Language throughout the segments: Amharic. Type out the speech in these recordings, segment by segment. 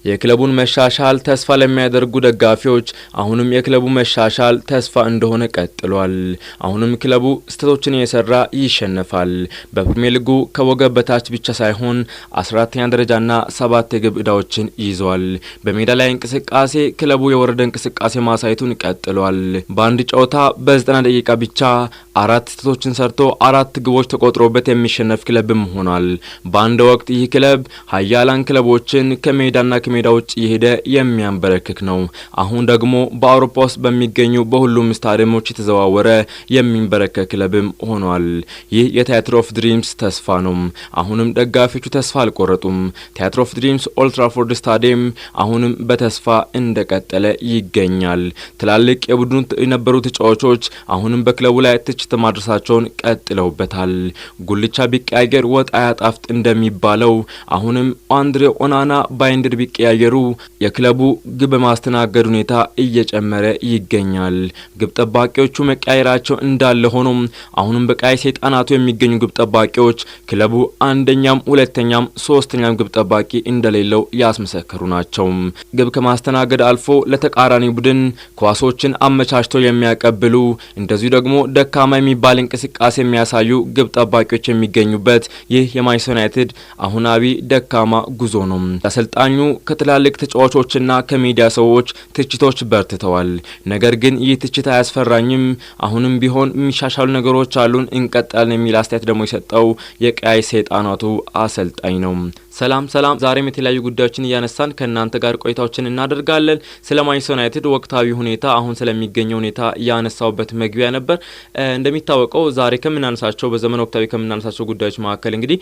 የክለቡን መሻሻል ተስፋ ለሚያደርጉ ደጋፊዎች አሁንም የክለቡ መሻሻል ተስፋ እንደሆነ ቀጥሏል። አሁንም ክለቡ ስህተቶችን እየሰራ ይሸነፋል። በፕሪሚየር ሊጉ ከወገብ በታች ብቻ ሳይሆን 14ኛ ደረጃና 7 የግብ ዕዳዎችን ይዟል። በሜዳ ላይ እንቅስቃሴ ክለቡ የወረደ እንቅስቃሴ ማሳየቱን ቀጥሏል። በአንድ ጨዋታ በ90 ደቂቃ ብቻ 4 ስህተቶችን ሰርቶ 4 ግቦች ተቆጥሮበት የሚሸነፍ ክለብም ሆኗል። በአንድ ወቅት ይህ ክለብ ሀያላን ክለቦችን ከሜዳና ከሜዳ ውጭ የሄደ የሚያንበረክክ ነው። አሁን ደግሞ በአውሮፓ ውስጥ በሚገኙ በሁሉም ስታዲየሞች የተዘዋወረ የሚንበረከክ ክለብም ሆኗል። ይህ የቲያትር ኦፍ ድሪምስ ተስፋ ነው። አሁንም ደጋፊዎቹ ተስፋ አልቆረጡም። ቲያትር ኦፍ ድሪምስ ኦልድ ትራፎርድ ስታዲየም አሁንም በተስፋ እንደቀጠለ ይገኛል። ትላልቅ የቡድኑ የነበሩ ተጫዋቾች አሁንም በክለቡ ላይ ትችት ማድረሳቸውን ቀጥለውበታል። ጉልቻ ቢቀያየር ወጥ አያጣፍጥ እንደሚባለው አሁንም አንድሬ ኦናና ባይንድር ቢቀያየሩ የክለቡ ግብ ማስተናገድ ሁኔታ እየጨመረ ይገኛል። ግብ ጠባቂዎቹ መቀያየራቸው እንዳለ ሆኖም አሁንም በቀይ ሰይጣናቱ የሚገኙ ግብ ጠባቂዎች ክለቡ አንደኛም ሁለተኛም ሶስተኛም ግብ ጠባቂ እንደሌለው ያስመሰከሩ ናቸው። ግብ ከማስተናገድ አልፎ ለተቃራኒ ቡድን ኳሶችን አመቻችተው የሚያቀብሉ እንደዚሁ ደግሞ ደካማ የሚባል እንቅስቃሴ የሚያሳዩ ግብ ጠባቂዎች የሚገኙበት ይህ የማንቸስተር ዩናይትድ አሁናዊ ደካማ ጉዞ ነው። አሰልጣኙ ከትላልቅ ተጫዋቾችና ከሚዲያ ሰዎች ትችቶች በርትተዋል። ነገር ግን ይህ ትችት አያስፈራኝም፣ አሁንም ቢሆን የሚሻሻሉ ነገሮች አሉን፣ እንቀጥላለን የሚል አስተያየት ደግሞ የሰጠው የቀይ ሰይጣናቱ አሰልጣኝ ነው። ሰላም ዛሬም የተለያዩ ጉዳዮችን እያነሳን ከእናንተ ጋር ቆይታዎችን እናደርጋለን። ስለ ማንቸስተር ዩናይትድ ወቅታዊ ሁኔታ አሁን ስለሚገኘው ሁኔታ ያነሳውበት መግቢያ ነበር። እንደሚታወቀው ዛሬ ከምናነሳቸው በዘመን ወቅታዊ ከምናነሳቸው ጉዳዮች መካከል እንግዲህ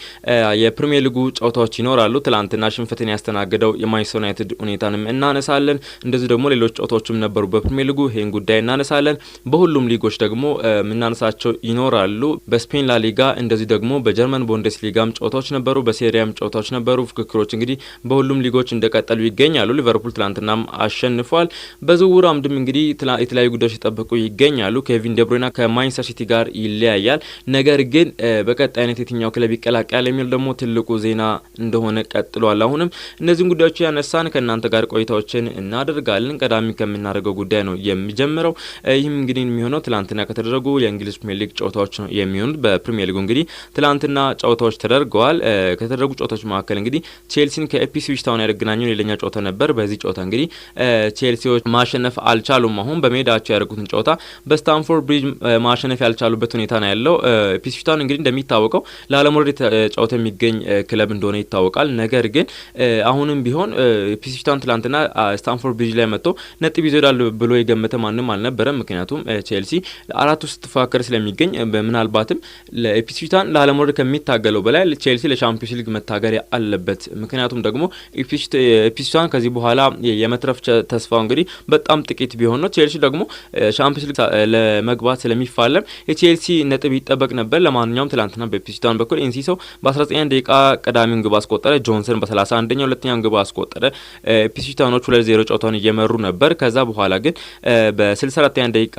የፕሪሚየር ሊጉ ጨዋታዎች ይኖራሉ። ትላንትና ሽንፈትን ያስተናገደው የማንቸስተር ዩናይትድ ሁኔታንም እናነሳለን። እንደዚህ ደግሞ ሌሎች ጨዋታዎችም ነበሩ በፕሪሚየር ሊጉ፣ ይሄን ጉዳይ እናነሳለን። በሁሉም ሊጎች ደግሞ የምናነሳቸው ይኖራሉ። በስፔን ላሊጋ እንደዚህ ደግሞ በጀርመን ቡንደስሊጋም ጨዋታዎች ነበሩ፣ በሴሪያም ጨዋታዎች ነበሩ። ፍክክሮች እንግዲህ በሁሉም ሊጎች እንደቀጠሉ ይገኛሉ። ሊቨርፑል ትላንትናም አሸንፏል። በዝውውሩ አምድም እንግዲህ የተለያዩ ጉዳዮች ተጠብቁ ይገኛሉ። ኬቪን ደብሩይና ከማንቸስተር ሲቲ ጋር ይለያያል። ነገር ግን በቀጣይነት የትኛው ክለብ ይቀላቀላል የሚል ደግሞ ትልቁ ዜና እንደሆነ ቀጥሏል። አሁንም እነዚህን ጉዳዮች ያነሳን ከእናንተ ጋር ቆይታዎችን እናደርጋለን። ቀዳሚ ከምናደርገው ጉዳይ ነው የሚጀምረው። ይህም እንግዲህ የሚሆነው ትላንትና ከተደረጉ የእንግሊዝ ፕሪሚየር ሊግ ጨዋታዎች ነው የሚሆኑት። በፕሪሚየር ሊጉ እንግዲህ ትላንትና ጨዋታዎች ተደርገዋል። ከተደረጉ ጨዋታዎች መካከል እንግዲህ ቼልሲን ከኢፕስዊች ታውን ያደረግናኘው ሌላኛ ጨዋታ ነበር። በዚህ ጨዋታ እንግዲህ ቼልሲዎች ማሸነፍ አልቻሉም። አሁን በሜዳቸው ያደረጉትን ጨዋታ በስታንፎርድ ብሪጅ ማሸነፍ ያልቻሉበት ሁኔታ ነው ያለው። ኢፕስዊች ታውን እንግዲህ እንደሚታወቀው ለዓለመውረድ ጨዋታ የሚገኝ ክለብ እንደሆነ ይታወቃል። ነገር ግን አሁንም ቢሆን ኢፕስዊች ታውን ትላንትና ስታንፎርድ ብሪጅ ላይ መጥቶ ነጥብ ይዞዳል ብሎ የገመተ ማንም አልነበረም። ምክንያቱም ቼልሲ አራት ውስጥ ተፎካካሪ ስለሚገኝ ምናልባትም ለኢፕስዊች ታውን ለዓለመውረድ ከሚታገለው በላይ ቼልሲ ለቻምፒዮንስ ሊግ መታገር አለበት። ምክንያቱም ደግሞ ኢፕስዊች ታውን ከዚህ በኋላ የመትረፍ ተስፋው እንግዲህ በጣም ጥቂት ቢሆን ነው። ቼልሲ ደግሞ ቻምፒዮንስ ሊግ ለመግባት ስለሚፋለም የቼልሲ ነጥብ ይጠበቅ ነበር። ለማንኛውም ትላንትና በኢፕስዊች ታውን በኩል ኢንሲሶ በ19 ደቂቃ ቀዳሚውን ግብ አስቆጠረ። ጆንሰን በ31ኛው ሁለተኛውን ግብ አስቆጠረ። ኢፕስዊች ታውኖች 2-0 ጨዋታውን እየመሩ ነበር። ከዛ በኋላ ግን በ64ኛ ደቂቃ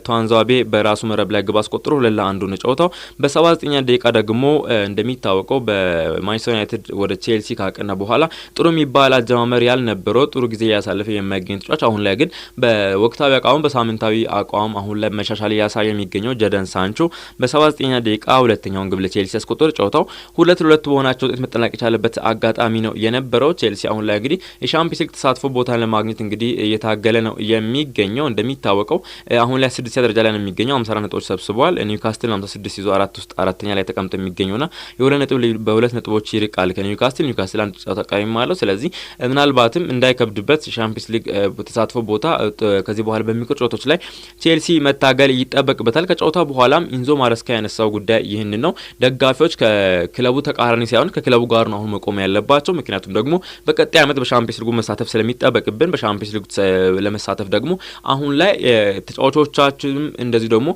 ቷንዛቤ በራሱ መረብ ላይ ግብ አስቆጥሮ 2-1 ነው ጨዋታው። በ79ኛ ደቂቃ ደግሞ እንደሚታወቀው በማንቸስተር ዩናይትድ ወደ ቼልሲ ካቀና በኋላ ጥሩ የሚባል አጀማመር ያልነበረው ጥሩ ጊዜ ያሳለፈ የማይገኝ ተጫዋች አሁን ላይ ግን በወቅታዊ አቋም በሳምንታዊ አቋም አሁን ላይ መሻሻል ያሳየ የሚገኘው ጀደን ሳንቾ በ79ኛ ደቂቃ ሁለተኛውን ግብ ለቼልሲ ያስቆጠረ። ጨዋታው 2-2 በሆናቸው ውጤት መጠናቀቅ የቻለበት አጋጣሚ ነው የነበረው። ቼልሲ አሁን ላይ እንግዲህ የሻምፒዮንስ ሊግ ተሳትፎ ቦታን ለማግኘት እንግዲህ እየታገለ ነው የሚገኘው። እንደሚታወቀው አሁን ላይ 6ኛ ደረጃ ላይ ነው የሚገኘው። 54 ነጥቦች ሰብስቧል። ኒውካስትል 56 ይዞ 4 ውስጥ አራተኛ ላይ ተቀምጦ የሚገኘውና በሁለት ነጥቦች ይርቃል ከኒውካስትል። ኒውካስትል አንድ ጨዋታ ቀሪም አለው። ስለዚህ ምናልባትም እንዳይከብድበት ሻምፒዮንስ ሊግ ተሳትፎ ቦታ ከዚህ በኋላ በሚቀጥሉት ጨዋታዎች ላይ ቼልሲ መታገል ይጠበቅበታል። ከጨዋታ በኋላም ኢንዞ ማረስካ ያነሳው ጉዳይ ይህን ነው። ደጋፊዎች ከክለቡ ተቃራኒ ሳይሆን ከክለቡ ጋር ነው አሁን መቆም ያለባቸው። ምክንያቱም ደግሞ በቀጣይ ዓመት በሻምፒዮንስ ሊጉ መሳተፍ ስለሚጠበቅብን በሻምፒዮንስ ሊጉ ለመሳተፍ ደግሞ አሁን ላይ ተጫዋቾቻችንም እንደዚህ ደግሞ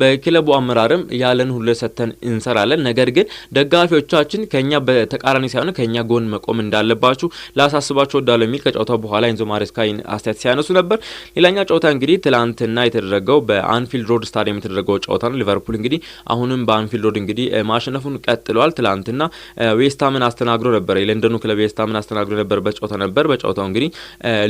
በክለቡ አመራርም ያለን ሁሉ ሰተን እንሰራለን። ነገር ግን ደጋፊዎቻችን ከኛ በተቃራኒ ሳይሆን ከኛ ጎን መቆም እንዳለባችሁ ላሳስባችሁ ወዳለው የሚል ከጨዋታው በኋላ ኢንዞ ማሬስካ አስተያየት ሲያነሱ ነበር። ሌላኛው ጨዋታ እንግዲህ ትላንትና የተደረገው በአንፊልድ ሮድ ስታዲየም የተደረገው ጨዋታ ነው። ሊቨርፑል እንግዲህ አሁንም በአንፊልድ ሮድ እንግዲህ ማሸነፉን ቀጥሏል። ትላንትና ዌስትሃምን አስተናግዶ ነበር። የለንደኑ ክለብ ዌስትሃምን አስተናግዶ የነበረበት ጨዋታ ነበር። በጨዋታው እንግዲህ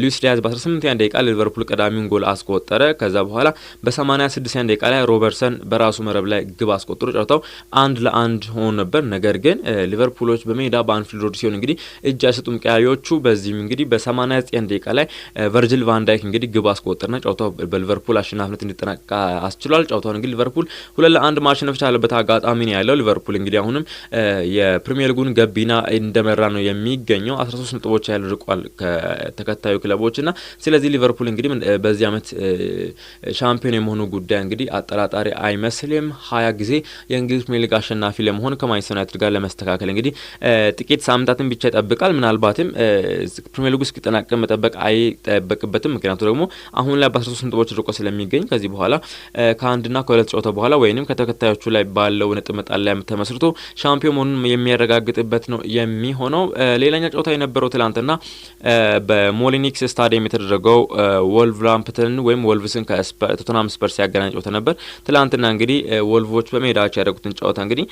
ሉዊስ ዲያዝ በ18ኛ ደቂቃ ለሊቨርፑል ቀዳሚውን ጎል አስቆጠረ። ከዛ በኋላ በ86ኛ ደቂቃ ላይ ሮበርትሰን በራሱ መረብ ላይ ግብ አስቆጥሮ ጨዋታው 1-1 ሆኖ ነበር። ነገር ግን ሊቨርፑሎች በሜዳ በአንፊልድ ሮድ ሲሆን እንግዲህ እጅ አይሰጡም ቀያዮቹ። በዚህም እንግዲህ በ89ኛ ደቂቃ ላይ ቨርጂል ቫን ዳይክ እንግዲህ ግብ አስቆጠረና ጨዋታው በሊቨርፑል አሸናፊነት እንዲጠናቀቅ አስችሏል። ጨዋታውን እንግዲህ ሊቨርፑል 2-1 ማሸነፍ ቻለበት አጋጣሚ ነው ያለው። ሊቨርፑል እንግዲህ አሁንም የፕሪሚየር ሊጉን ገቢና እንደመራ ነው የሚገኘው። 13 ነጥቦች ያህል ርቋል ከተከታዩ ክለቦችና ስለዚህ ሊቨርፑል እንግዲህ በዚህ አመት ሻምፒዮን የመሆኑ ጉዳይ እንግዲህ አጠራጣሪ አይመስልም። 20 ጊዜ የእንግሊዝ ፕሪሚየር ሊግ አሸናፊ ለመሆን ከማንቸስተር ዩናይትድ ጋር ለመስተካከል እንግዲህ ጥቂት ሳምንታትን ብቻ ይጠብቃል። ምናልባትም ፕሪሚየር ሊጉ እስኪጠናቀቅ መጠበቅ አይጠበቅበትም። ምክንያቱ ደግሞ አሁን ላይ በ13 ነጥቦች ርቆ ስለሚገኝ ከዚህ በኋላ ከአንድና ከሁለት ጨዋታ በኋላ ወይንም ከተከታዮቹ ላይ ባለው ነጥብ መጣል ላይ ተመስርቶ ሻምፒዮን መሆኑን የሚያረጋግጥበት ነው የሚሆነው። ሌላኛ ጨዋታ የነበረው ትላንትና በሞሊኒክስ ስታዲየም የተደረገው ወልቭራምፕተን ወይም ወልቭስን ከቶተንሃም ስፐርስ ያገናኝ ጨዋታ ነበር። ትላንትና እንግዲህ ወልቮች በሜዳቸው ያደረጉትን ጨዋታ እንግዲህ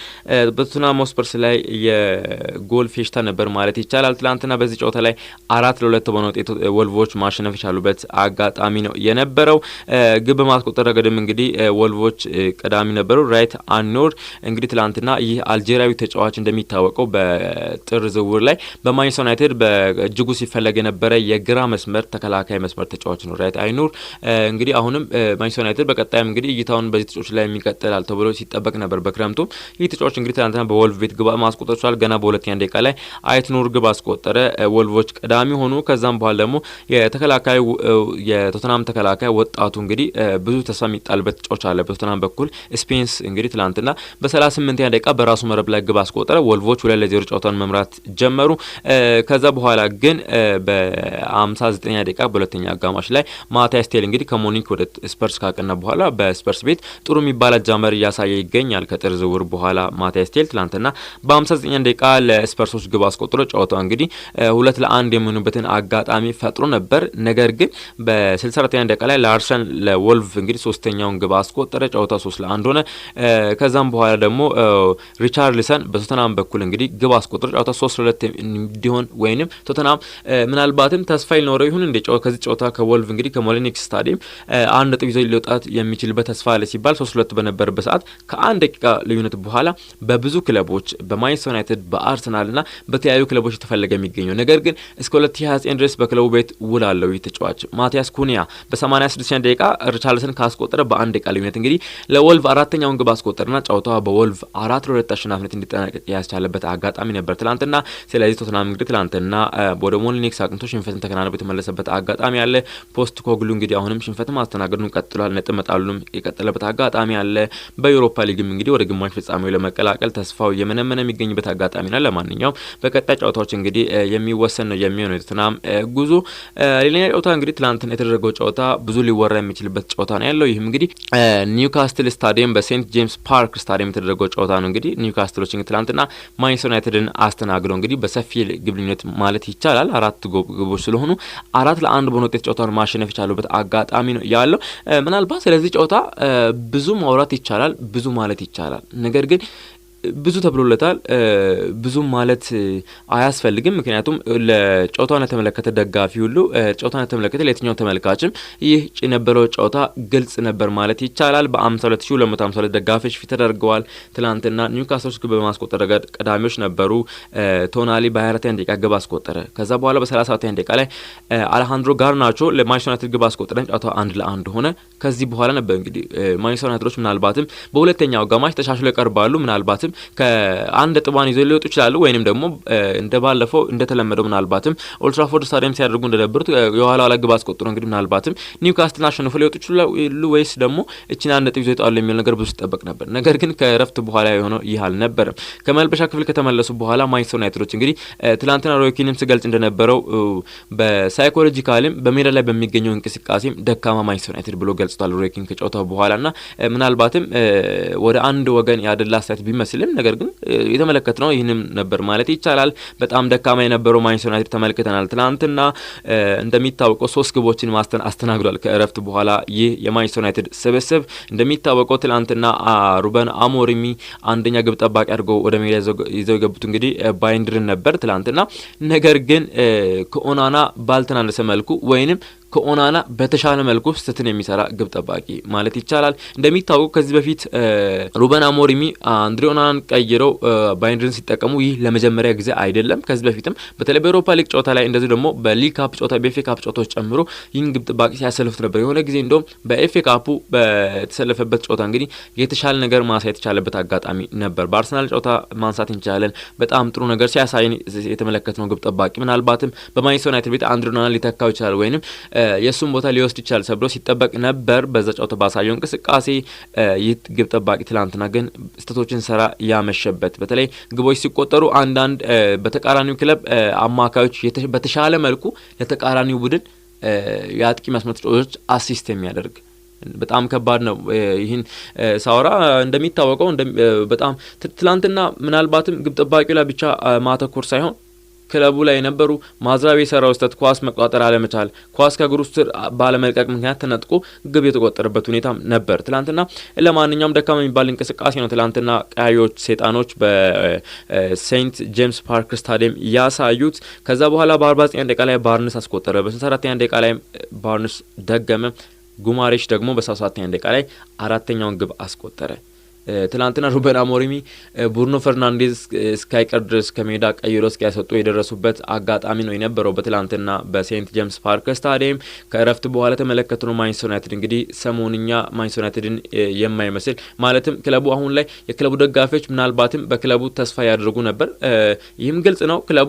በቶተንሃም ስፐርስ ላይ የጎል ፌሽታ ነበር ማለት ይቻላል። ትላንትና በዚህ ጨዋታ ላይ 4-2 በሆነ ውጤት ወልቮች ማሸነፍ የቻሉበት አጋጣሚ ነው የነበረው። ግብ በማስቆጠር ረገድም እንግዲህ ወልቮች ቀዳሚ ነበሩ። ራይት አኖር እንግዲህ ትላንትና ይህ አልጄሪያዊ ተጫዋች እንደሚታወቀው በጥር ዝውውር ላይ በማንቸስተር ዩናይትድ በእጅጉ ሲፈለግ የነበረ የግራ መስመር ተከላካይ መስመር ተጫዋች ነው ራይት አይኖር። እንግዲህ አሁንም ማንቸስተር ዩናይትድ በቀጣይም እንግዲህ እይታውን በዚህ ተጫዋች ላይ የሚቀጥላል ተብሎ ሲጠበቅ ነበር በክረምቱ። ይህ ተጫዋች እንግዲህ ትናንትና በወልቭ ቤት ግብ ማስቆጠር ቻለ። ገና በሁለተኛ ደቂቃ ላይ አይትኑር ግብ አስቆጠረ። ወልቮች ቀዳሚ ሆኑ። ከዛም በኋላ ደግሞ የቶተንሃም ተከላካይ ወጣቱ እንግዲህ ብዙ ተስፋ የሚጣልበት ተጫዋች አለ በቶተንሃም በኩል ስፔንስ እንግዲህ ትናንትና በ38ኛ ደቂቃ በራሱ መረብ ላይ ግብ አስቆጠረ። ወልቮች 2-0 ጨዋታውን መምራት ጀመሩ። ከዛ በኋላ ግን በ59ኛ ደቂቃ በሁለተኛ አጋማሽ ላይ ማቲያስ ቴል እንግዲህ ከሞኒክ ወደ ስፐርስ ካቀና በኋላ በስፐርስ ቤት ጥሩ የሚባል አጃመር እያሳየ ይገኛል። ከጥር ዝውውር በኋላ ማቲያስ ቴል ትላንትና በ59ኛ ደቂቃ ለስፐርሶች ግብ አስቆጥሮ ጨዋታው እንግዲህ 2-1 የሚሆኑበትን አጋጣሚ ፈጥሮ ነበር። ነገር ግን በ64ኛ ደቂቃ ላይ ለአርሰን ለወልቭ እንግዲህ ሶስተኛውን ግብ አስቆጠረ። ጨዋታው 3-1 ሆነ። ከዛም በኋላ ደግሞ ሪቻርሊሰን በቶተንሃም በኩል እንግዲህ ግብ አስቆጥሮ ጨዋታው 3-2 እንዲሆን ወይንም ቶተንሃም ምናልባትም ተስፋ ሊኖረው ይሁን እንደ ከዚህ ጨዋታ ከወልቭ እንግዲህ ከሞሊኒክስ ስታዲየም አንድ ነጥብ ይዞ ሊወጣት የሚችልበት ተስፋ አለ ሲባል 3-2 በነበረበት ሰዓት ከአንድ ደቂቃ ልዩነት በኋላ በብዙ ክለቦች በማንቸስተር ዩናይትድ በአርሰናልና በተለያዩ ክለቦች የተፈለገ የሚገኘው ነገር ግን እስከ 2029 ድረስ በክለቡ ቤት ውል አለው። ይህ ተጫዋች ማቲያስ ኩኒያ በ86ኛ ደቂቃ ሪቻርልሰን ካስቆጠረ በአንድ ደቂቃ ልዩነት እንግዲህ ለወልቭ አራተኛውን ግብ አስቆጠረና ጨዋታው በወልቭ 4-2 አሸናፊነት እንዲጠናቀቅ ያስቻለበት አጋጣሚ ነበር ትላንትና። ስለዚህ ቶተንሃም እንግዲህ ትላንትና ወደ ሞሊኒክስ አቅንቶ ሽንፈትን ተከናንቦ የተመለሰበት አጋጣሚ አለ። ፖስት ኮግሉ እንግዲህ አሁንም ሽንፈትን ማስተናገዱን ቀጥሏል። ነጥብ መጣሉንም የቀጠለበት አጋጣሚ አለ። በዩሮፓ ሊግም እንግዲህ ወደ ግማሽ ፍጻሜው ለመቀላቀል ተስፋው የመነመነ የሚገኝበት አጋጣሚ ነው። ለማንኛውም በቀጣይ ጨዋታዎች እንግዲህ የሚወሰን ነው የሚሆነው የቶተንሃም ጉዞ። ሌላኛ ጨዋታ እንግዲህ ትላንትና የተደረገው ጨዋታ ብዙ ሊወራ የሚችልበት ጨዋታ ነው ያለው። ይህም እንግዲህ ኒውካስትል ስታዲየም በሴንት ጄምስ ፓርክ ስታዲየም የተደረገው ጨዋታ ነው። እንግዲህ ኒውካስትሎች እንግዲህ ትላንትና ማንቸስተር ዩናይትድን አስተናግደው እንግዲህ በሰፊ ግብ ልዩነት ማለት ይቻላል 4 ግቦች ስለሆኑ 4-1 በሆነ ውጤት ጨዋታውን ማሸነፍ የቻሉበት አጋጣሚ ነው ያለው። ምናልባት ስለዚህ ጨዋታ ብዙ ማውራት ይቻላል፣ ብዙ ማለት ይቻላል። ነገር ግን ብዙ ተብሎለታል። ብዙ ማለት አያስፈልግም። ምክንያቱም ለጨዋታውን የተመለከተ ደጋፊ ሁሉ ጨዋታውን የተመለከተ ለየትኛው ተመልካችም ይህ የነበረው ጨዋታ ግልጽ ነበር ማለት ይቻላል። በ52252 ደጋፊዎች ፊት ተደርገዋል። ትላንትና ኒውካስሎች ግብ በማስቆጠር ረገድ ቀዳሚዎች ነበሩ። ቶናሊ በ24ኛ ደቂቃ ግብ አስቆጠረ። ከዛ በኋላ በ34ኛ ደቂቃ ላይ አሌሃንድሮ ጋርናቾ ለማንቸስተር ዩናይትድ ግብ አስቆጠረ። ጨዋታው 1-1 ሆነ። ከዚህ በኋላ ነበር እንግዲህ ማንቸስተር ዩናይትዶች ምናልባትም በሁለተኛው አጋማሽ ተሻሽለው ይቀርባሉ። ምናልባትም ከአንድ ጥባን ይዘው ሊወጡ ይችላሉ። ወይንም ደግሞ እንደባለፈው እንደተለመደው ምናልባትም ኦልድ ትራፎርድ ስታዲየም ሲያደርጉ እንደነበሩት የኋላ ኋላ ግብ አስቆጥሮ እንግዲህ ምናልባትም ኒውካስትልን አሸንፈው ሊወጡ ይችላሉ ወይስ ደግሞ እቺን አንድ ነጥብ ይዘው ይጣሉ የሚል ነገር ብዙ ተጠበቅ ነበር። ነገር ግን ከረፍት በኋላ የሆነው ይህ አልነበረም። ከመልበሻ ክፍል ከተመለሱ በኋላ ማንቸስተር ዩናይትዶች እንግዲህ ትላንትና ሮይኪንም ሲገልጽ እንደነበረው በሳይኮሎጂካልም በሜዳ ላይ በሚገኘው እንቅስቃሴም ደካማ ማንቸስተር ዩናይትድ ብሎ ገልጿል ሮይኪን ከጨዋታው በኋላና ምናልባትም ወደ አንድ ወገን ያደላ አስተያየት ቢመስል ቢመስልም ነገር ግን የተመለከትነው ይህንም ነበር ማለት ይቻላል። በጣም ደካማ የነበረው ማንቸስተር ዩናይትድ ተመልክተናል። ትናንትና እንደሚታወቀው 3 ግቦችን አስተናግዷል ከእረፍት በኋላ ይህ የማንቸስተር ዩናይትድ ስብስብ። እንደሚታወቀው ትናንትና ሩበን አሞሪም አንደኛ ግብ ጠባቂ አድርጎ ወደ ሜዳ ይዘው የገቡት እንግዲህ ባይንድርን ነበር ትናንትና። ነገር ግን ከኦናና ባልተናነሰ መልኩ ወይንም ከኦናና በተሻለ መልኩ ስህተትን የሚሰራ ግብ ጠባቂ ማለት ይቻላል። እንደሚታወቀው ከዚህ በፊት ሩበን አሞሪም አንድሬ ኦናናን ቀይረው ባይንድርን ሲጠቀሙ ይህ ለመጀመሪያ ጊዜ አይደለም። ከዚህ በፊትም በተለይ በአውሮፓ ሊግ ጨዋታ ላይ እንደዚህ ደግሞ በሊግ ካፕ ጨዋታ በኤፍኤ ካፕ ጨዋታዎች ጨምሮ ይህን ግብ ጠባቂ ሲያሰልፉት ነበር። የሆነ ጊዜ እንደውም በኤፍኤ ካፑ በተሰለፈበት ጨዋታ እንግዲህ የተሻለ ነገር ማሳየት የቻለበት አጋጣሚ ነበር። በአርሰናል ጨዋታ ማንሳት እንችላለን። በጣም ጥሩ ነገር ሲያሳይ የተመለከትነው ግብ ጠባቂ ምናልባትም በማንቸስተር ዩናይትድ ቤት አንድሬ ኦናናን ሊተካው ይችላል ወይንም የሱን ቦታ ሊወስድ ይችላል ተብሎ ሲጠበቅ ነበር በዛ ጨዋታ ባሳየው እንቅስቃሴ። ይህ ግብ ጠባቂ ትላንትና ግን ስህተቶችን ሰራ ያመሸበት። በተለይ ግቦች ሲቆጠሩ አንዳንድ በተቃራኒው ክለብ አማካዮች በተሻለ መልኩ ለተቃራኒው ቡድን የአጥቂ መስመር ተጫዋቾች አሲስት የሚያደርግ በጣም ከባድ ነው። ይህን ሳውራ እንደሚታወቀው በጣም ትላንትና ምናልባትም ግብ ጠባቂው ላይ ብቻ ማተኮር ሳይሆን ክለቡ ላይ የነበሩ ማዝራዊ የሰራው ስህተት ኳስ መቆጣጠር አለመቻል፣ ኳስ ከእግሩ ስር ባለመልቀቅ ምክንያት ተነጥቆ ግብ የተቆጠረበት ሁኔታ ነበር ትላንትና። ለማንኛውም ደካማ የሚባል እንቅስቃሴ ነው ትላንትና ቀያዮች ሰይጣኖች በሴንት ጄምስ ፓርክ ስታዲየም ያሳዩት። ከዛ በኋላ በ49 ደቂቃ ላይ ባርንስ አስቆጠረ። በ64 ደቂቃ ላይ ባርንስ ደገመ። ጉማሬሽ ደግሞ በ77 ደቂቃ ላይ አራተኛውን ግብ አስቆጠረ። ትላንትና ሩበን አሞሪም ብሩኖ ፈርናንዴዝ እስካይቀር ድረስ ከሜዳ ቀይሮ እስኪያሰጡ የደረሱበት አጋጣሚ ነው የነበረው በትላንትና በሴንት ጄምስ ፓርክ ስታዲየም። ከእረፍት በኋላ ተመለከትነው ማንቸስተር ዩናይትድ እንግዲህ ሰሞንኛ ማንቸስተር ዩናይትድን የማይመስል ማለትም ክለቡ አሁን ላይ የክለቡ ደጋፊዎች ምናልባትም በክለቡ ተስፋ ያደርጉ ነበር። ይህም ግልጽ ነው። ክለቡ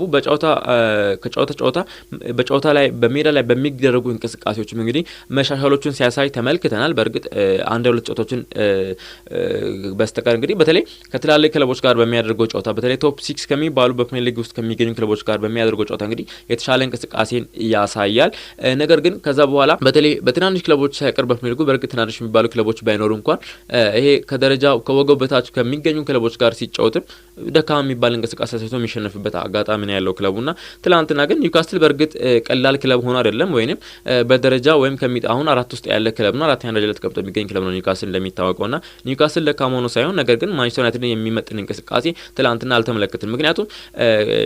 በጨዋታ ላይ በሜዳ ላይ በሚደረጉ እንቅስቃሴዎችም እንግዲህ መሻሻሎችን ሲያሳይ ተመልክተናል። በእርግጥ አንድ ሁለት ጨዋታዎችን በስተቀር እንግዲህ በተለይ ከትላልቅ ክለቦች ጋር በሚያደርገው ጨዋታ በተለይ ቶፕ 6 ከሚባሉ በፕሪሚየር ሊግ ውስጥ ከሚገኙ ክለቦች ጋር በሚያደርገው ጨዋታ እንግዲህ የተሻለ እንቅስቃሴን ያሳያል። ነገር ግን ከዛ በኋላ በተለይ በትናንሽ ክለቦች ሳይቀር በፕሪሚየር ሊጉ በእርግጥ ትናንሽ የሚባሉ ክለቦች ባይኖሩ እንኳን ይሄ ከደረጃው ከወገቡ በታች ከሚገኙ ክለቦች ጋር ሲጫወትም ደካማ የሚባል እንቅስቃሴ ሳይቶ የሚሸነፍበት አጋጣሚ ነው ያለው ክለቡና ትላንትና ግን ኒውካስትል በእርግጥ ቀላል ክለብ ሆኖ አይደለም ወይንም በደረጃ ወይም አሁን 4 ውስጥ ያለ ክለብ ነው። 4ኛ ደረጃ ላይ ተቀምጦ የሚገኝ ክለብ ነው ኒውካስትል እንደሚታወቀውና ኒውካስትል ደካማ ሆኖ ሳይሆን ነገር ግን ማንቸስተር ዩናይትድን የሚመጥን እንቅስቃሴ ትላንትና አልተመለከትንም። ምክንያቱም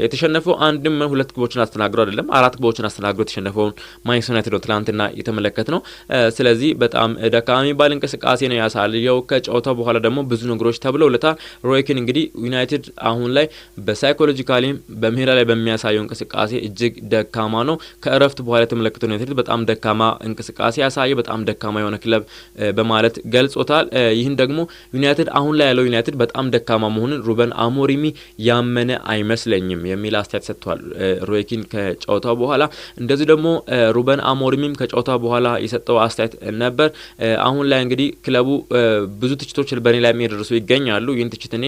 የተሸነፈው አንድም 2 ግቦችን አስተናግዶ አይደለም 4 ግቦችን አስተናግዶ የተሸነፈውን ማንቸስተር ዩናይትድ ነው ትላንትና የተመለከትነው። ስለዚህ በጣም ደካማ የሚባል እንቅስቃሴ ነው ያሳየው። ከጨዋታው በኋላ ደግሞ ብዙ ነገሮች ተብለውለታል። ሮይ ኪን እንግዲህ ዩናይትድ አሁን ላይ በሳይኮሎጂካሊም በሜዳ ላይ በሚያሳየው እንቅስቃሴ እጅግ ደካማ ነው። ከእረፍት በኋላ የተመለከተው ዩናይትድ በጣም ደካማ እንቅስቃሴ ያሳየ በጣም ደካማ የሆነ ክለብ በማለት ገልጾታል። ይህን ደግሞ ዩናይትድ አሁን ላይ ያለው ዩናይትድ በጣም ደካማ መሆኑን ሩበን አሞሪም ያመነ አይመስለኝም የሚል አስተያየት ሰጥቷል ሮይ ኪን ከጨዋታው በኋላ። እንደዚህ ደግሞ ሩበን አሞሪም ከጨዋታው በኋላ የሰጠው አስተያየት ነበር። አሁን ላይ እንግዲህ ክለቡ ብዙ ትችቶች በእኔ ላይ የሚደርሱ ይገኛሉ። ይህን ትችት እኔ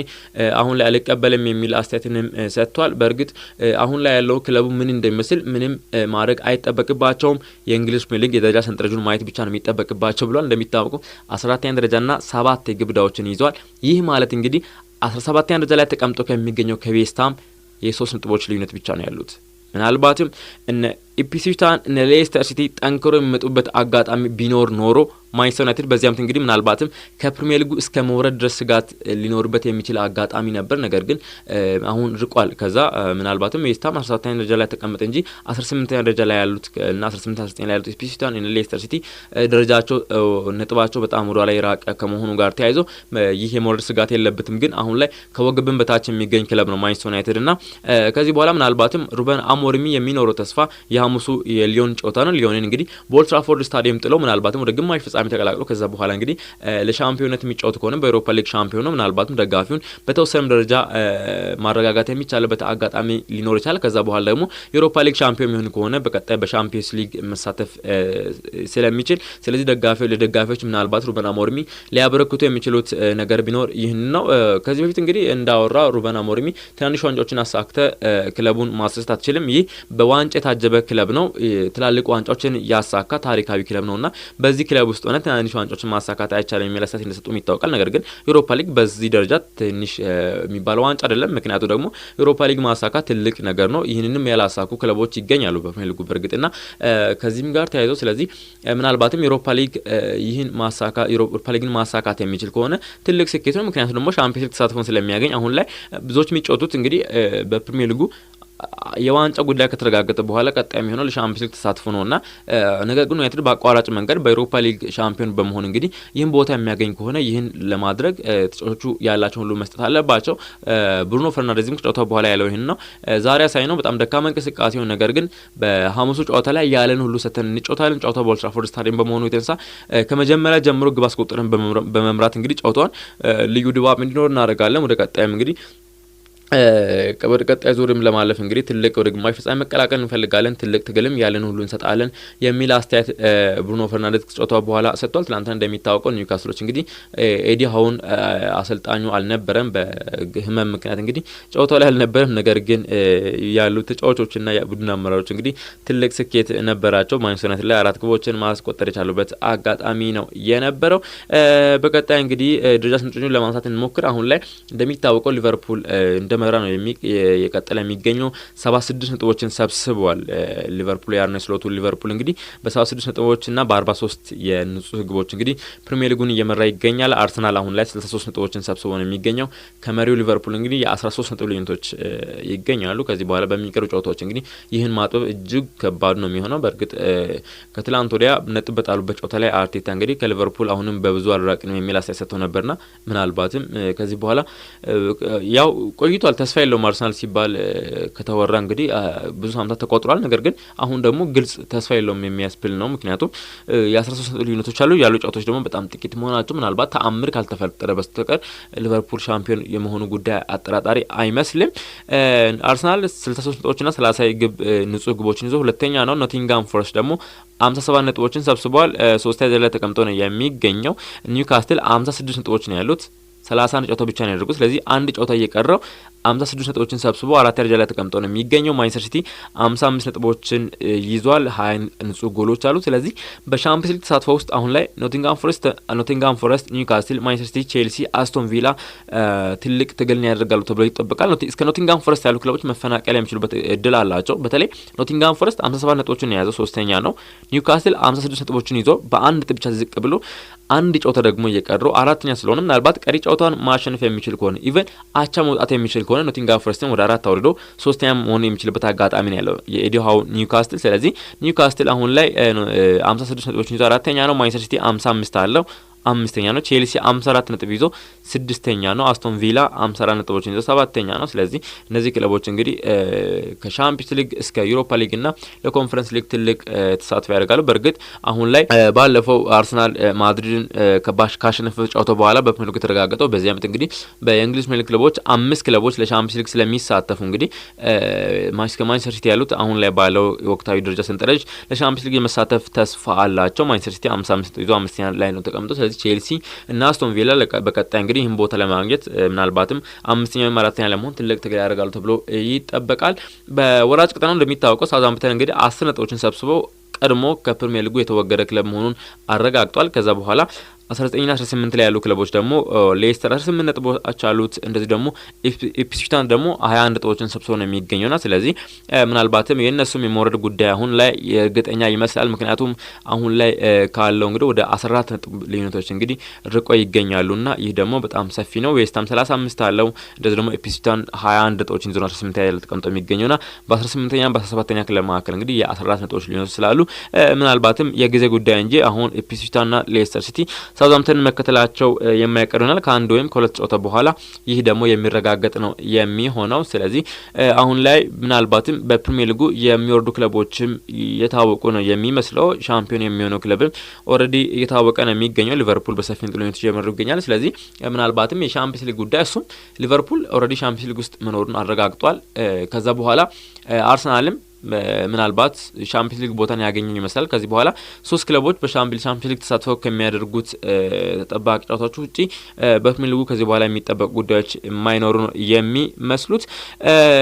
አሁን ላይ አልቀበልም የሚል አስተያየትንም ሰጥቷል። በእርግጥ አሁን ላይ ያለው ክለቡ ምን እንደሚመስል ምንም ማድረግ አይጠበቅባቸውም። የእንግሊዝ ፕሪሚየር ሊግ የደረጃ ሰንጠረዡን ማየት ብቻ ነው የሚጠበቅባቸው ብሏል። እንደሚታወቀው 14ኛ ደረጃና 7 የግብ ዕዳዎችን ይዟል። ይህ ማለት እንግዲህ 17ኛ ደረጃ ላይ ተቀምጦ ከሚገኘው ከዌስትሃም የ3 ነጥቦች ልዩነት ብቻ ነው ያሉት። ምናልባትም እነ ኢፕስዊች ታውን እነ ሌስተር ሲቲ ጠንክሮ የሚመጡበት አጋጣሚ ቢኖር ኖሮ ማንቸስተር ዩናይትድ በዚህ ዓመት እንግዲህ ምናልባትም ከፕሪሚየር ሊጉ እስከ መውረድ ድረስ ስጋት ሊኖርበት የሚችል አጋጣሚ ነበር። ነገር ግን አሁን ርቋል። ከዛ ምናልባትም ዌስትሃም 17ኛ ደረጃ ላይ ተቀመጠ እንጂ 18ኛ ደረጃ ላይ ያሉት እና 18-19 ላይ ያሉት ኢፕስዊች ታውን እና ሌስተር ሲቲ ደረጃቸው ነጥባቸው በጣም ወደ ላይ ራቀ ከመሆኑ ጋር ተያይዞ ይህ የመውረድ ስጋት የለበትም። ግን አሁን ላይ ከወገብን በታች የሚገኝ ክለብ ነው ማንቸስተር ዩናይትድ እና ከዚህ በኋላ ምናልባትም ሩበን አሞሪም የሚኖረው ተስፋ የሐሙሱ የሊዮን ጨዋታ ነው። ሊዮንን እንግዲህ በኦልድ ትራፎርድ ስታዲየም ጥለው ምናልባትም ወደ ግማሽ ፍጻሜ ተቀላቅሎ ከዛ በኋላ እንግዲህ ለሻምፒዮንነት የሚጫወት ከሆነ በአውሮፓ ሊግ ሻምፒዮን ነው ምናልባትም ደጋፊውን በተወሰነ ደረጃ ማረጋጋት የሚቻልበት አጋጣሚ ሊኖር ይችላል። ከዛ በኋላ ደግሞ የአውሮፓ ሊግ ሻምፒዮን የሚሆን ከሆነ በቀጣይ በሻምፒዮንስ ሊግ መሳተፍ ስለሚችል ስለዚህ ለደጋፊዎች ምናልባት ሩበን አሞሪም ሊያበረክቱ የሚችሉት ነገር ቢኖር ይህን ነው። ከዚህ በፊት እንግዲህ እንዳወራ ሩበን አሞሪም ትናንሽ ዋንጫዎችን አሳክተ ክለቡን ማስደሰት አትችልም። ይህ በዋንጫ የታጀበ ክለብ ነው። ትላልቅ ዋንጫዎችን ያሳካ ታሪካዊ ክለብ ነውና በዚህ ክለብ ውስጥ ሆነ ትናንሽ ዋንጫዎችን ማሳካት አይቻልም የሚል አስተያየት እንደሰጡም ይታወቃል። ነገር ግን ዩሮፓ ሊግ በዚህ ደረጃ ትንሽ የሚባለው ዋንጫ አይደለም። ምክንያቱ ደግሞ ዩሮፓ ሊግ ማሳካት ትልቅ ነገር ነው። ይህንንም ያላሳኩ ክለቦች ይገኛሉ በፕሪሚየር ሊጉ በእርግጥና ከዚህም ጋር ተያይዞ ስለዚህ ምናልባትም ዩሮፓ ሊግን ማሳካት የሚችል ከሆነ ትልቅ ስኬት ነው። ምክንያቱ ደግሞ ሻምፒዮንስ ሊግ ተሳትፎን ስለሚያገኝ አሁን ላይ ብዙዎች የሚጫወቱት እንግዲህ በፕሪሚየር ሊጉ የዋንጫ ጉዳይ ከተረጋገጠ በኋላ ቀጣይ የሚሆነው ለሻምፒዮንስ ሊግ ተሳትፎ ነውና ነገር ግን ዩናይትድ በአቋራጭ መንገድ በዩሮፓ ሊግ ሻምፒዮን በመሆን እንግዲህ ይህን ቦታ የሚያገኝ ከሆነ ይህን ለማድረግ ተጫዋቾቹ ያላቸውን ሁሉ መስጠት አለባቸው። ብሩኖ ፈርናንዴዝም ከጨዋታው በኋላ ያለው ይህን ነው። ዛሬ አሳይ ነው በጣም ደካማ እንቅስቃሴ ነው። ነገር ግን በሐሙሱ ጨዋታ ላይ ያለን ሁሉ ሰተን እንጫወታለን። ጨዋታው በኦልድ ትራፎርድ ስታዲየም በመሆኑ የተነሳ ከመጀመሪያ ጀምሮ ግብ አስቆጥረን በመምራት እንግዲህ ጨዋታውን ልዩ ድባብ እንዲኖር እናደርጋለን። ወደ ቀጣይም እንግዲህ ወደ ቀጣይ ዙርም ለማለፍ እንግዲህ ትልቅ ወደ ግማሽ ፍጻሜ መቀላቀል እንፈልጋለን። ትልቅ ትግልም ያለን ሁሉ እንሰጣለን የሚል አስተያየት ብሩኖ ፈርናንዴዝ ከጨዋታው በኋላ ሰጥቷል። ትናንትና እንደሚታወቀው ኒውካስሎች እንግዲህ ኤዲ ሃውን አሰልጣኙ አልነበረም በህመም ምክንያት እንግዲህ ጨዋታው ላይ አልነበረም። ነገር ግን ያሉ ተጫዋቾችና የቡድን አመራሮች እንግዲህ ትልቅ ስኬት ነበራቸው። ማንቸስተር ዩናይትድ ላይ 4 ግቦችን ማስቆጠር የቻሉበት አጋጣሚ ነው የነበረው። በቀጣይ እንግዲህ ደረጃ ሰንጠረዡን ለማንሳት እንሞክር። አሁን ላይ እንደሚታወቀው ሊቨርፑል እንደመራ ነው የቀጠለ የሚገኘው 76 ነጥቦችን ሰብስቧል። ሊቨርፑል የአርነ ስሎቱ ሊቨርፑል እንግዲህ በ76 ነጥቦችና በ43 የንጹህ ግቦች እንግዲህ ፕሪሚየር ሊጉን እየመራ ይገኛል። አርሰናል አሁን ላይ 63 ነጥቦችን ሰብስቦ ነው የሚገኘው። ከመሪው ሊቨርፑል እንግዲህ የ13 ነጥብ ልዩነቶች ይገኛሉ። ከዚህ በኋላ በሚቀሩ ጨዋታዎች እንግዲህ ይህን ማጥበብ እጅግ ከባድ ነው የሚሆነው። በእርግጥ ከትላንት ወዲያ ነጥብ በጣሉበት ጨዋታ ላይ አርቴታ እንግዲህ ከሊቨርፑል አሁንም በብዙ አልራቅንም የሚል አስተያየት ሰጥተው ነበርና ምናልባትም ከዚህ በኋላ ያው ቆይቷል ተስፋ የለውም አርሰናል ሲባል ከተወራ እንግዲህ ብዙ ሳምንታት ተቆጥሯል። ነገር ግን አሁን ደግሞ ግልጽ ተስፋ የለውም የሚያስብል ነው። ምክንያቱም የ13 ልዩነቶች አሉ። ያሉ ጨዋታዎች ደግሞ በጣም ጥቂት መሆናቸው ምናልባት ተአምር ካልተፈጠረ በስተቀር ሊቨርፑል ሻምፒዮን የመሆኑ ጉዳይ አጠራጣሪ አይመስልም። አርሰናል 63 ነጥቦችና 30 ንጹህ ግቦችን ይዞ ሁለተኛ ነው። ኖቲንጋም ፎረስት ደግሞ 57 ነጥቦችን ሰብስቧል። ሶስተኛ ደረጃ ላይ ተቀምጦ ነው የሚገኘው። ኒውካስትል 56 ነጥቦች ነው ያሉት 31 ጨዋታ ብቻ ነው ያደረጉት። ስለዚህ አንድ ጨዋታ እየቀረው 56 ነጥቦችን ሰብስቦ 4 ደረጃ ላይ ተቀምጦ ነው የሚገኘው። ማንቸስተር ሲቲ 55 ነጥቦችን ይዟል፣ 20 ንጹህ ጎሎች አሉ። ስለዚህ በሻምፒዮንስ ሊግ ተሳትፎ ውስጥ አሁን ላይ ኖቲንጋም ፎረስት፣ ኒውካስትል፣ ማንቸስተር ሲቲ፣ ቼልሲ፣ አስቶን ቪላ ትልቅ ትግልን ያደርጋሉ ተብሎ ይጠበቃል። እስከ ኖቲንጋም ፎረስት ያሉ ክለቦች መፈናቀል የሚችሉበት እድል አላቸው። በተለይ ኖቲንጋም ፎረስት 57 ነጥቦችን የያዘው ሶስተኛ ነው። ኒውካስትል 56 ነጥቦችን ይዞ በአንድ ነጥብ ብቻ ዝቅ ብሎ አንድ ጨዋታ ደግሞ እየቀረው አራተኛ ስለሆነ ምናልባት ቀሪ ጨዋታውን ማሸነፍ የሚችል ከሆነ ኢቨን አቻ መውጣት የሚችል ከሆነ ኖቲንጋም ፎረስትን ወደ 4 አውርዶ ሶስተኛ መሆን የሚችልበት አጋጣሚ ነው ያለው የኤዲ ሃው ኒውካስትል። ስለዚህ ኒውካስትል አሁን ላይ 56 ነጥቦችን ይዞ አራተኛ ነው። ማንቸስተር ሲቲ 55 አለው አምስተኛ ነው። ቼልሲ 54 ነጥብ ይዞ ስድስተኛ ነው። አስቶን ቪላ 54 ነጥቦችን ይዞ ሰባተኛ ነው። ስለዚህ እነዚህ ክለቦች እንግዲህ ከሻምፒዮንስ ሊግ እስከ ዩሮፓ ሊግ እና ለኮንፈረንስ ሊግ ትልቅ ተሳትፎ ያደርጋሉ። በእርግጥ አሁን ላይ ባለፈው አርሰናል ማድሪድን ካሸነፈ ጨዋታው በኋላ በፕሪሚየር ሊግ ተረጋግጠው በዚህ ዓመት እንግዲህ በእንግሊዝ ፕሪሚየር ሊግ ክለቦች 5 ክለቦች ለሻምፒዮንስ ሊግ ስለሚሳተፉ እንግዲህ ማንቸስተር ሲቲ ያሉት አሁን ላይ ባለው ወቅታዊ ደረጃ ሰንጠረዥ ለሻምፒዮንስ ሊግ የመሳተፍ ተስፋ አላቸው። ማንቸስተር ሲቲ 55 ይዞ አምስተኛ ላይ ነው ተቀምጠው። ስለዚህ ቼልሲ እና አስቶን ቪላ በቀጣይ እንግዲህ ይህን ቦታ ለማግኘት ምናልባትም አምስተኛ ወይም አራተኛ ለመሆን ትልቅ ትግል ያደርጋሉ ተብሎ ይጠበቃል። በወራጅ ቀጠናው እንደሚታወቀው ሳውዛምፕተን እንግዲህ 10 ነጥቦችን ሰብስበው ቀድሞ ከፕሪሚየር ሊጉ የተወገደ ክለብ መሆኑን አረጋግጧል። ከዛ በኋላ 19ና 18 ላይ ያሉ ክለቦች ደግሞ ሌስተር 18 ነጥቦች አሉት። እንደዚህ ደግሞ ኢፕስዊች ታውን ደግሞ 21 ነጥቦችን ሰብስቦ ነው የሚገኘውና ስለዚህ ምናልባትም የእነሱም የመውረድ ጉዳይ አሁን ላይ እርግጠኛ ይመስላል። ምክንያቱም አሁን ላይ ካለው እንግዲህ ወደ 14 ነጥብ ልዩነቶች እንግዲህ ርቆ ይገኛሉና ይህ ደግሞ በጣም ሰፊ ነው። ዌስትሃም 35 አለው። እንደዚህ ደግሞ ኢፕስዊች ታውን 21 ነጥቦችን ይዞ 18 ላይ ተቀምጦ የሚገኘውና በ18ኛና በ17ኛ ክለብ መካከል እንግዲህ የ14 ነጥቦች ልዩነቶች ስላሉ ምናልባትም የጊዜ ጉዳይ እንጂ አሁን ኢፕስዊች ታውንና ሌስተር ሲቲ ሳውዛምፕተን መከተላቸው የማይቀር ይሆናል ከአንድ ወይም ከሁለት ጨዋታ በኋላ። ይህ ደግሞ የሚረጋገጥ ነው የሚሆነው። ስለዚህ አሁን ላይ ምናልባትም በፕሪሚየር ሊጉ የሚወርዱ ክለቦችም የታወቁ ነው የሚመስለው። ሻምፒዮን የሚሆነው ክለብም ኦልሬዲ እየታወቀ ነው የሚገኘው። ሊቨርፑል በሰፊ ነጥቦች እየመሩ ይገኛል። ስለዚህ ምናልባትም የሻምፒዮንስ ሊግ ጉዳይ እሱም ሊቨርፑል ኦልሬዲ ሻምፒዮንስ ሊግ ውስጥ መኖሩን አረጋግጧል። ከዛ በኋላ አርሰናልም ምናልባት ሻምፒዮንስ ሊግ ቦታን ያገኙ ይመስላል። ከዚህ በኋላ 3 ክለቦች በሻምፒዮንስ ሊግ ተሳትፈው ከሚያደርጉት ተጠባቂ ጨዋታዎች ውጪ በፕሪሚየር ሊጉ ከዚህ በኋላ የሚጠበቁ ጉዳዮች የማይኖሩ ነው የሚመስሉት።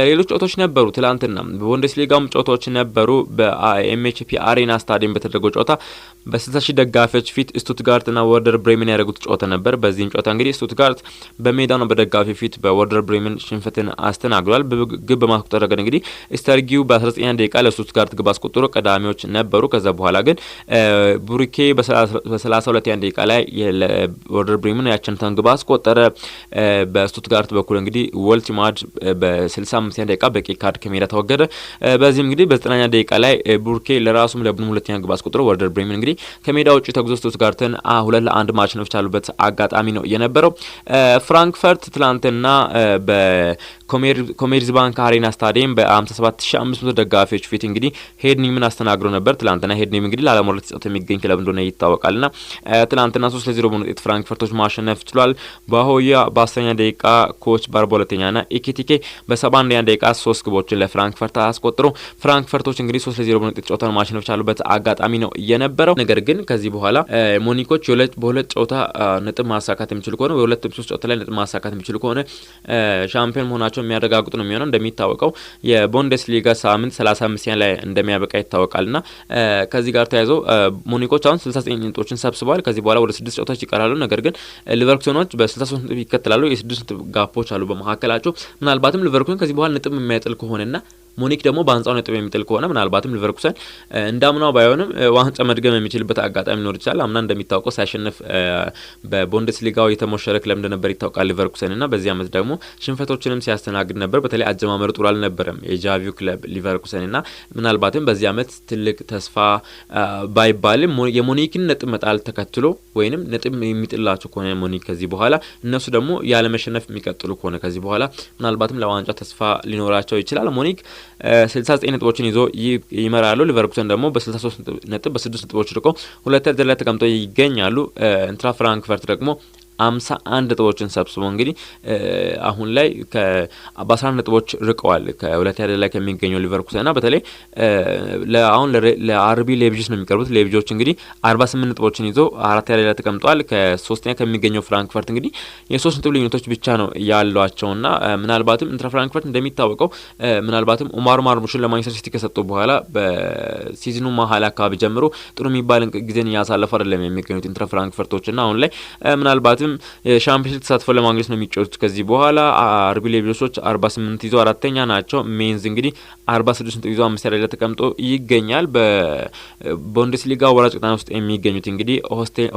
ሌሎች ጨዋታዎች ነበሩ ትላንትና በቡንደስሊጋውም ጨዋታዎች ነበሩ። በኤምኤችፒ አሬና ስታዲየም በተደረገው ጨዋታ በ60,000 ደጋፊዎች ፊት ስቱትጋርትና ወርደር ብሬመን ያደረጉት ጨዋታ ነበር። በዚህም ጨዋታ እንግዲህ ስቱትጋርት በሜዳው ነው በደጋፊ ፊት በወርደር ብሬመን ሽንፈትን አስተናግዷል። ግብ በማስቆጠር ረገድ እንግዲህ ስተርጊው በ19 ደቂቃ ለስቱትጋርት ግብ አስቆጥሮ ቀዳሚዎች ነበሩ። ከዛ በኋላ ግን ቡሪኬ በ32 ደቂቃ ላይ ለወርደር ብሬመን ያቸንተን ግብ አስቆጠረ። በስቱትጋርት በኩል እንግዲህ ወልቲማድ በ65 ደቂቃ በቀይ ካርድ ከሜዳ ተወገደ። በዚህም እንግዲህ በ90 ደቂቃ ላይ ቡሪኬ ለራሱም ለቡድኑ ሁለተኛ ግብ አስቆጥሮ ወርደር ብሬመን እንግዲህ ከሜዳ ውጪ ተጉዞ ስቱትጋርትን 2-1 ማሸነፍ ቻሉበት አጋጣሚ ነው የነበረው። ፍራንክፈርት ትላንትና በኮሜርዝባንክ አሬና ስታዲየም በ57500 ደጋፊዎች ፊት እንግዲህ ሄድኒምን አስተናግዶ ነበር። ትላንትና ሄድኒም እንግዲህ ላለመውረድ ተጫውቶ የሚገኝ ክለብ እንደሆነ ይታወቃልና ትላንትና 3-0 በሆነ ውጤት ፍራንክፈርቶች ማሸነፍ ችሏል። በሆያ በ10ኛ ደቂቃ ኮች በ42ኛና ኢኬቲኬ በ71ኛ ደቂቃ 3 ግቦችን ለፍራንክፈርት አስቆጥሮ ፍራንክፈርቶች እንግዲህ 3-0 በሆነ ውጤት ጨዋታውን ማሸነፍ ቻሉበት አጋጣሚ ነው የነበረው። ነገር ግን ከዚህ በኋላ ሙኒኮች በሁለት ጨዋታ ነጥብ ማሳካት የሚችሉ ከሆነ በሁለት ሶስት ጨዋታ ላይ ነጥብ ማሳካት የሚችሉ ከሆነ ሻምፒዮን መሆናቸው የሚያረጋግጡ ነው የሚሆነው። እንደሚታወቀው የቡንደስሊጋ ሳምንት 35ኛ ላይ እንደሚያበቃ ይታወቃልና ከዚህ ጋር ተያይዞ ሙኒኮች አሁን 69 ነጥቦችን ሰብስበዋል። ከዚህ በኋላ ወደ 6 ጨዋታዎች ይቀራሉ። ነገር ግን ሊቨርኩሰኖች በ63 ነጥብ ይከተላሉ። የ6 ነጥብ ጋፖች አሉ በመካከላቸው። ምናልባትም ሊቨርኩሰን ከዚህ በኋላ ነጥብ የሚያጥል ከሆነና ሙኒክ ደግሞ በአንጻው ነጥብ የሚጥል ከሆነ ምናልባትም ሊቨርኩሰን እንዳምናው ባይሆንም ዋንጫ መድገም የሚችልበት አጋጣሚ ሊኖር ይችላል። አምና እንደሚታወቀው ሳይሸነፍ በቡንደስሊጋው የተሞሸረ ክለብ እንደነበር ይታወቃል ሊቨርኩሰን እና በዚህ ዓመት ደግሞ ሽንፈቶችንም ሲያስተናግድ ነበር። በተለይ አጀማመሩ ጥሩ አልነበረም የጃቪው ክለብ ሊቨርኩሰን እና ምናልባትም በዚህ ዓመት ትልቅ ተስፋ ባይባልም የሙኒክን ነጥብ መጣል ተከትሎ ወይንም ነጥብ የሚጥላቸው ከሆነ ሙኒክ ከዚህ በኋላ እነሱ ደግሞ ያለ መሸነፍ የሚቀጥሉ ከሆነ ከዚህ በኋላ ምናልባትም ለዋንጫ ተስፋ ሊኖራቸው ይችላል። ሙኒክ 69 ነጥቦችን ይዞ ይመራሉ። ሊቨርኩሰን ደግሞ በ63 ነጥብ በ6 ነጥቦች ርቆ ሁለተኛ ደረጃ ላይ ተቀምጠው ይገኛሉ። ኢንትራ ፍራንክፈርት ደግሞ 51 ነጥቦችን ሰብስበው እንግዲህ አሁን ላይ በ11 ነጥቦች ርቀዋል ከሁለተኛ ደረጃ ላይ ከሚገኘው ሊቨርኩሰንና በተለይ አሁን ለአርቢ ሌቪጆች ነው የሚቀርቡት። ሌቪጆች እንግዲህ 48 ነጥቦችን ይዞ አራተኛ ደረጃ ላይ ተቀምጠዋል። ከሶስተኛ ከሚገኘው ፍራንክፈርት እንግዲህ የ3 ነጥብ ልዩነቶች ብቻ ነው ያሏቸውና ምናልባትም ኢንትራ ፍራንክፈርት እንደሚታወቀው ምናልባትም ኦማር ማርሙሽን ለማንቸስተር ሲቲ ከሰጡ በኋላ በሲዝኑ መሀል አካባቢ ጀምሮ ጥሩ የሚባል ጊዜን እያሳለፉ አይደለም የሚገኙት ኢንትራ ፍራንክፈርቶችና አሁን ላይ ምናልባትም ሻምፒዮንስ ሊግ ተሳትፎ ለማግኘት ነው የሚጫወቱት። ከዚህ በኋላ አርቢ ሌቪጆች 48 ይዞ አራተኛ ናቸው። ሜንዝ እንግዲህ 46 ነጥብ ይዞ አምስተኛ ደረጃ ተቀምጦ ይገኛል። በቡንደስሊጋ ወራጅ ቀጠና ውስጥ የሚገኙት እንግዲህ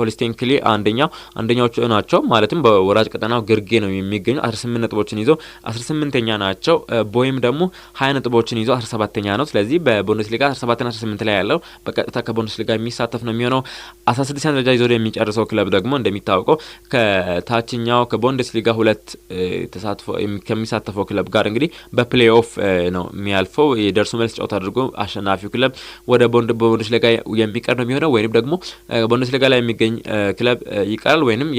ሆልስቴን ክሌ አንደኛዎቹ ናቸው። ማለትም በወራጅ ቀጠናው ግርጌ ነው የሚገኙ 18 ነጥቦችን ይዞ 18ኛ ናቸው። ቦይም ደግሞ 20 ነጥቦችን ይዞ 17ኛ ነው። ስለዚህ በቡንደስሊጋ 17ና 18 ላይ ያለው በቀጥታ ከቡንደስሊጋ የሚሳተፍ ነው የሚሆነው። 16ኛ ደረጃ ይዞ የሚጨርሰው ክለብ ደግሞ እንደሚታወቀው ከታችኛው ከቡንደስሊጋ 2 ተሳትፎ ከሚሳተፈው ክለብ ጋር እንግዲህ በፕሌይኦፍ ነው የሚያልፈው። የደርሶ መልስ ጨዋታ አድርጎ አሸናፊው ክለብ ወደ ቡንደስሊጋ የሚቀር ነው የሚሆነው። ወይንም ደግሞ ቡንደስሊጋ ላይ የሚገኝ ክለብ ይቀራል። ወይንም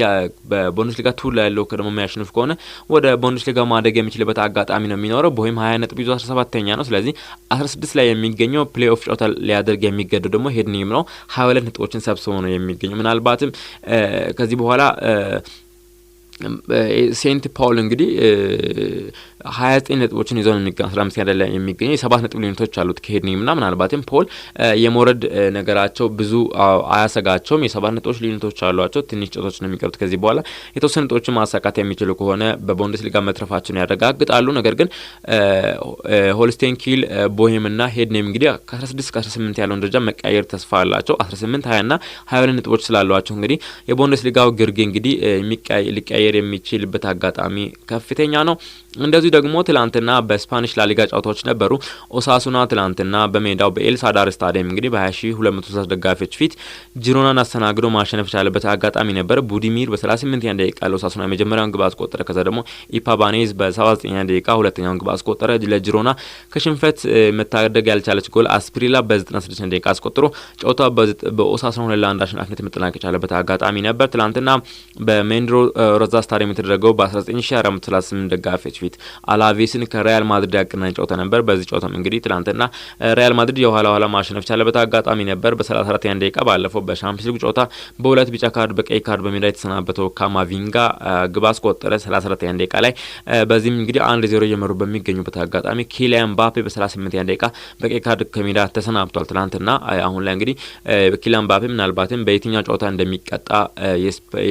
በቡንደስሊጋ 2 ላይ ያለው ደግሞ የሚያሸንፍ ከሆነ ወደ ቡንደስሊጋ ማደግ የሚችልበት አጋጣሚ ነው የሚኖረው። በሆይም 20 ነጥብ ይዞ 17ኛ ነው። ስለዚህ 16 ላይ የሚገኘው ፕሌይኦፍ ጨዋታ ሊያደርግ የሚገደው ደግሞ ሄድኒም ነው። 22 ነጥቦችን ሰብስቦ ነው የሚገኘው። ምናልባትም ከዚህ በኋላ ሴንት ፓውል እንግዲህ 29 ነጥቦችን ይዘው የሚገኝ 15 ያለ የሚገኝ 7 ነጥብ ልዩነቶች አሉት ከሄድኒምና ምናልባትም ፖል የሞረድ ነገራቸው ብዙ አያሰጋቸውም። የ7 ነጥቦች ልዩነቶች አሏቸው። ትንሽ ጨዋታዎች ነው የሚቀሩት። ከዚህ በኋላ የተወሰኑ ነጥቦችን ማሳካት የሚችሉ ከሆነ በቡንደስሊጋ መትረፋቸውን ያረጋግጣሉ። ነገር ግን ሆልስቴን ኪል፣ ቦሄምና ሄድኒም እንግዲህ ከ16 እስከ 18 ያለውን ደረጃ መቀየር ተስፋ አላቸው። 18፣ 20ና 22 ነጥቦች ስላሏቸው እንግዲህ የቡንደስሊጋው ግርጌ እንግዲህ ሊቀየር የሚችልበት አጋጣሚ ከፍተኛ ነው። እንደዚህ ደግሞ ትላንትና በስፓኒሽ ላሊጋ ጨዋታዎች ነበሩ። ኦሳሱና ትላንትና በሜዳው በኤልሳዳር ስታዲየም እንግዲህ በ20230 ደጋፊዎች ፊት ጂሮናን አስተናግዶ ማሸነፍ የቻለበት አጋጣሚ ነበር። ቡዲሚር በ38ኛ ደቂቃ ለኦሳሱና የመጀመሪያውን ግብ አስቆጠረ። ከዛ ደግሞ ኢፓባኔዝ በ79ኛ ደቂቃ ሁለተኛውን ግብ አስቆጠረ። ለጂሮና ከሽንፈት መታደግ ያልቻለች ጎል አስፕሪላ በ96ኛ ደቂቃ አስቆጥሮ ጨዋታው በኦሳሱና 2-1 አሸናፊነት መጠናቀቅ የቻለበት አጋጣሚ ነበር። ትላንትና በሜንድሮ ሮዛ ስታዲየም የተደረገው በ19438 ደጋፊዎች ፊት አላቬስን ከሪያል ማድሪድ ያገናኝ ጨዋታ ነበር። በዚህ ጨዋታም እንግዲህ ትላንትና ሪያል ማድሪድ የኋላ ኋላ ማሸነፍ ቻለበት አጋጣሚ ነበር። በ34ኛ ደቂቃ ባለፈው በሻምፒዮንስ ሊግ ጨዋታ በሁለት ቢጫ ካርድ በቀይ ካርድ በሜዳ የተሰናበተው ካማቪንጋ ግብ አስቆጠረ 34ኛ ደቂቃ ላይ። በዚህም እንግዲህ 1-0 እየመሩ በሚገኙበት አጋጣሚ ኪሊያን ምባፔ በ38ኛ ደቂቃ በቀይ ካርድ ከሜዳ ተሰናብቷል ትላንትና። አሁን ላይ እንግዲህ ኪሊያን ምባፔ ምናልባትም በየትኛው ጨዋታ እንደሚቀጣ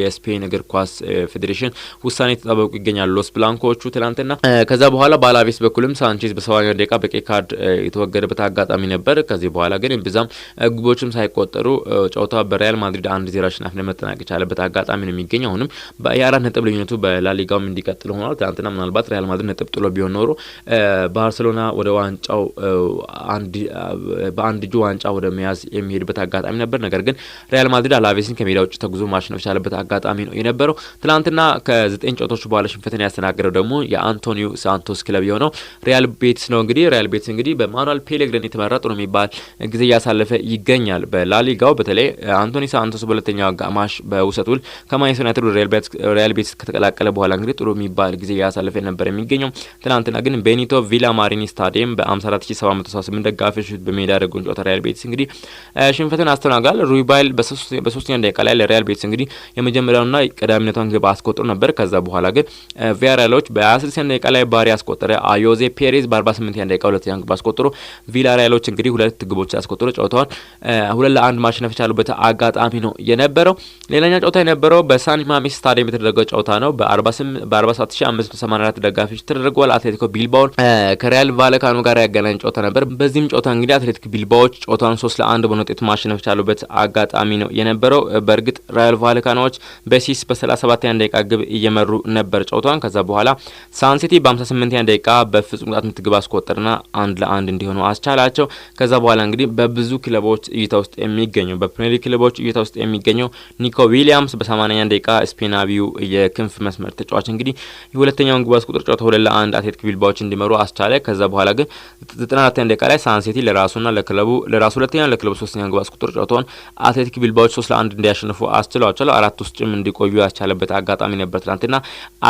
የስፔን እግር ኳስ ፌዴሬሽን ውሳኔ ተጠባበቁ ይገኛሉ ሎስ ብላንኮቹ ትላንትና። ከዛ በኋላ በአላቬስ በኩልም ሳንቼዝ በ70ኛው ደቂቃ በቀይ ካርድ የተወገደበት አጋጣሚ ነበር። ከዚህ በኋላ ግን ብዛም ግቦችም ሳይቆጠሩ ጨዋታ በሪያል ማድሪድ 1-0 አሸናፊነት መጠናቀቅ የቻለበት አጋጣሚ ነው የሚገኘው። አሁንም የ4 ነጥብ ልዩነቱ በላሊጋውም እንዲቀጥል ሆኗል። ትላንትና ምናልባት ሪያል ማድሪድ ነጥብ ጥሎ ቢሆን ኖሮ ባርሴሎና ወደ ዋንጫው በአንድ እጁ ዋንጫ ወደ መያዝ የሚሄድበት አጋጣሚ ነበር። ነገር ግን ሪያል ማድሪድ አላቬስን ከሜዳ ውጭ ተጉዞ ማሸነፍ የቻለበት አጋጣሚ ነው የነበረው። ትላንትና ከ9 ጨዋታዎች በኋላ ሽንፈትን ያስተናገደው ደግሞ የአንቶኒዮ ሳንቶስ ክለብ የሆነው ሪያል ቤቲስ ነው። እንግዲህ ሪያል ቤቲስ እንግዲህ በማኑኤል ፔሌግሪኒ የተመራ ጥሩ የሚባል ጊዜ እያሳለፈ ይገኛል በላሊጋው። በተለይ አንቶኒ ሳንቶስ በሁለተኛው አጋማሽ በውሰት ውል ከማንቸስተር ዩናይትድ ሪያል ቤቲስ ከተቀላቀለ በኋላ እንግዲህ ጥሩ የሚባል ጊዜ እያሳለፈ ነበር የሚገኘው። ትላንትና ግን ቤኒቶ ቪላማሪኒ ስታዲየም በ54778 ደጋፊዎች በሜዳ ያደረገውን ጨዋታ ሪያል ቤቲስ እንግዲህ ሽንፈትን አስተናግዷል። ሩይባይል በ3ኛ ደቂቃ ላይ ለሪያል ቤቲስ እንግዲህ የመጀመሪያውና ቀዳሚነቷን ግብ አስቆጥሮ ነበር። ከዛ በኋላ ግን ቪያሪያሎች በ26ኛ ደቂቃ ላይ ባሪ አስቆጠረ። አዮዜ ፔሬዝ በ48ኛ ደቂቃ ሁለተኛ ግብ አስቆጥሮ ቪያሪያሎች እንግዲህ ሁለት ግቦች አስቆጥሮ ጨዋታውን 2-1 ማሸነፍ የቻሉበት አጋጣሚ ነው የነበረው። ሌላኛው ጨዋታ የነበረው በሳን ማሜስ ስታዲየም የተደረገው ጨዋታ ነው። በ47584 ደጋፊዎች ተደርጓል። አትሌቲኮ ቢልባኦን ከሪያል ቫለካኖ ጋር ያገናኝ ጨዋታ ነበር። በዚህም ጨዋታ እንግዲህ አትሌቲኮ ቢልባኦች ጨዋታውን 3-1 በሆነ ውጤት ማሸነፍ የቻሉበት አጋጣሚ ነው የነበረው። በእርግጥ ሪያል ቫለካኖዎች በሲስ በ37ኛ ደቂቃ ግብ እየመሩ ነበር ጨዋታውን። ከዛ በኋላ ሳንሲቲ በ58ኛ ደቂቃ በፍጹም ቅጣት ምት ግብ አስቆጠርና 1-1 እንዲሆኑ አስቻላቸው። ከዛ በኋላ እንግዲህ በብዙ ክለቦች እይታ ውስጥ የሚገኘው በፕሪሚየር ሊግ ክለቦች እይታ ውስጥ የሚገኘው ኒኮ ዊሊያምስ በ80ኛ ደቂቃ ስፔናዊው የክንፍ መስመር ተጫዋች እንግዲህ የሁለተኛውን ግብ አስቆጥሮ ጨዋታው 2-1 አትሌቲኮ ቢልባኦች እንዲመሩ አስቻለ። ከዛ በኋላ ግን 94ኛ ደቂቃ ላይ ሳንሲቲ ለራሱና ለክለቡ ሁለተኛ ለክለቡ ሶስተኛ ግብ አስቆጥሮ ጨዋታውን አትሌቲኮ ቢልባኦች 3-1 እንዲያሸንፉ አስችሏቸው አራት ውስጥም እንዲቆዩ ያስቻለበት አጋጣሚ ነበር። ትናንትና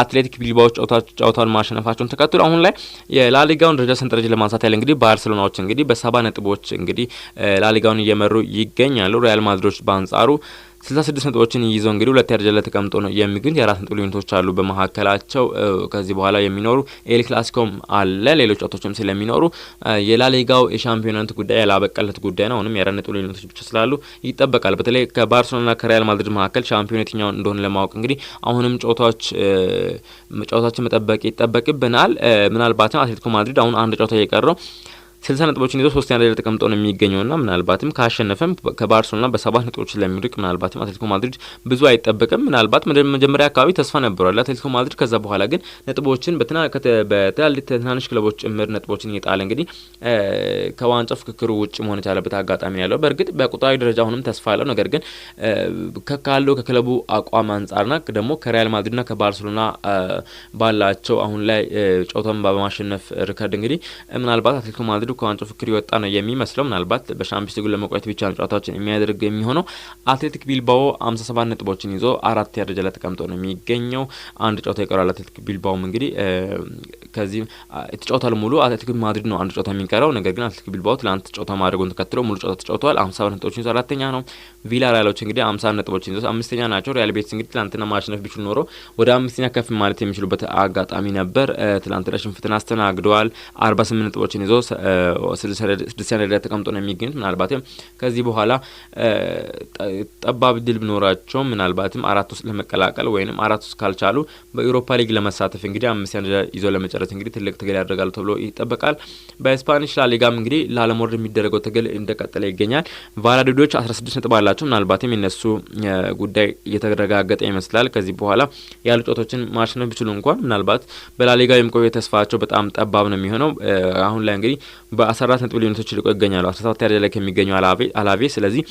አትሌቲኮ ቢልባኦች ጨዋታውን ማሸነፋቸውን ተከትሎ አሁን ላይ የላሊጋውን ደረጃ ሰንጠረዥ ለማንሳት ያለ እንግዲህ ባርሴሎናዎች እንግዲህ በ70 ነጥቦች እንግዲህ ላሊጋውን እየመሩ ይገኛሉ። ሪያል ማድሪዶች በአንጻሩ 66 ነጥቦችን ይዘው እንግዲህ ሁለተኛ ደረጃ ላይ ተቀምጦ ነው የሚገኙት። የአራት ነጥብ ልዩነቶች አሉ በመካከላቸው። ከዚህ በኋላ የሚኖሩ ኤል ክላሲኮም አለ፣ ሌሎች ጨዋታዎችም ስለሚኖሩ የላሊጋው የሻምፒዮንነት ጉዳይ ያላበቀለት ጉዳይ ነው። አሁንም የአራት ነጥብ ልዩነቶች ብቻ ስላሉ ይጠበቃል። በተለይ ከባርሴሎና ከሪያል ማድሪድ መካከል ሻምፒዮን የትኛው እንደሆነ ለማወቅ እንግዲህ አሁንም ጨዋታዎችን መጠበቅ ይጠበቅብናል። ምናልባትም አትሌቲኮ ማድሪድ አሁን አንድ ጨዋታ እየቀረው 60 ነጥቦችን ይዞ ሶስተኛ ደረጃ ተቀምጦ ነው የሚገኘውና ምናልባትም ካሸነፈም ከባርሴሎና በ7 ነጥቦች ስለሚርቅ ምናልባትም አትሌቲኮ ማድሪድ ብዙ አይጠበቅም። ምናልባት መጀመሪያ አካባቢ ተስፋ ነበረው አትሌቲኮ ማድሪድ። ከዛ በኋላ ግን ነጥቦችን በትናንሽ ክለቦች ጭምር ነጥቦችን እየጣለ እንግዲህ ከዋንጫ ፍክክሩ ውጭ መሆን የቻለበት አጋጣሚ ያለው። በእርግጥ በቁጥራዊ ደረጃ አሁንም ተስፋ ያለው ነገር ግን ካለው ከክለቡ አቋም አንጻርና ደግሞ ከሪያል ማድሪድና ከባርሴሎና ባላቸው አሁን ላይ ጨዋታውን በማሸነፍ ሪከርድ እንግዲህ ምናልባት አትሌቲኮ ማድሪድ ከዋንጫው ፍክክር ይወጣ ነው የሚመስለው። ምናልባት በሻምፒዮንስ ሊግ ለመቆየት ብቻ ነው ጨዋታዎችን የሚያደርግ የሚሆነው። አትሌቲክ ቢልባኦ 57 ነጥቦችን ይዞ አራተኛ ደረጃ ላይ ተቀምጦ ነው የሚገኘው። አንድ ጨዋታ ይቀራል አትሌቲክ ቢልባኦም እንግዲህ ከዚህ የተጫወታል ሙሉ አትሌቲክ ማድሪድ ነው አንድ ጨዋታ የሚቀረው። ነገር ግን አትሌቲክ ቢልባኦ ትላንት ጨዋታ ማድረጉን ተከትሎ ሙሉ ጨዋታ ተጫውተዋል። 57 ነጥቦችን ይዞ አራተኛ ነው። ቪላሪያሎች እንግዲህ 50 ነጥቦችን ይዞ አምስተኛ ናቸው። ሪያል ቤቲስ እንግዲህ ትላንትና ማሸነፍ ቢችሉ ኖሮ ወደ አምስተኛ ከፍ ማለት የሚችሉበት አጋጣሚ ነበር። ትላንትና ሽንፈትን አስተናግደዋል። 48 ነጥቦችን ይዞ 6ኛ ደረጃ ተቀምጦ ነው የሚገኙት። ምናልባትም ከዚህ በኋላ ጠባብ ድል ቢኖራቸውም ምናልባትም አራት ውስጥ ለመቀላቀል ወይንም አራት ውስጥ ካልቻሉ በዩሮፓ ሊግ ለመሳተፍ እንግዲህ 5ኛ ደረጃ ይዞ ለመጨረስ እንግዲህ ትልቅ ትግል ያደርጋሉ ተብሎ ይጠበቃል። በስፓኒሽ ላሊጋም እንግዲህ ላለመውረድ የሚደረገው ትግል እንደቀጠለ ይገኛል። ቫላዶሊዶች 16 ነጥብ አላቸው። ምናልባትም የነሱ ጉዳይ እየተረጋገጠ ይመስላል። ከዚህ በኋላ ያሉ ጨዋታዎችን ማሸነፍ ቢችሉ እንኳን ምናልባት በላሊጋው የመቆየት ተስፋቸው በጣም ጠባብ ነው የሚሆነው። አሁን ላይ እንግዲህ በ14 ነጥብ ልዩነቶች ሊቆ ይገኛሉ 17 ደረጃ ላይ ከሚገኙ አላቬ። ስለዚህ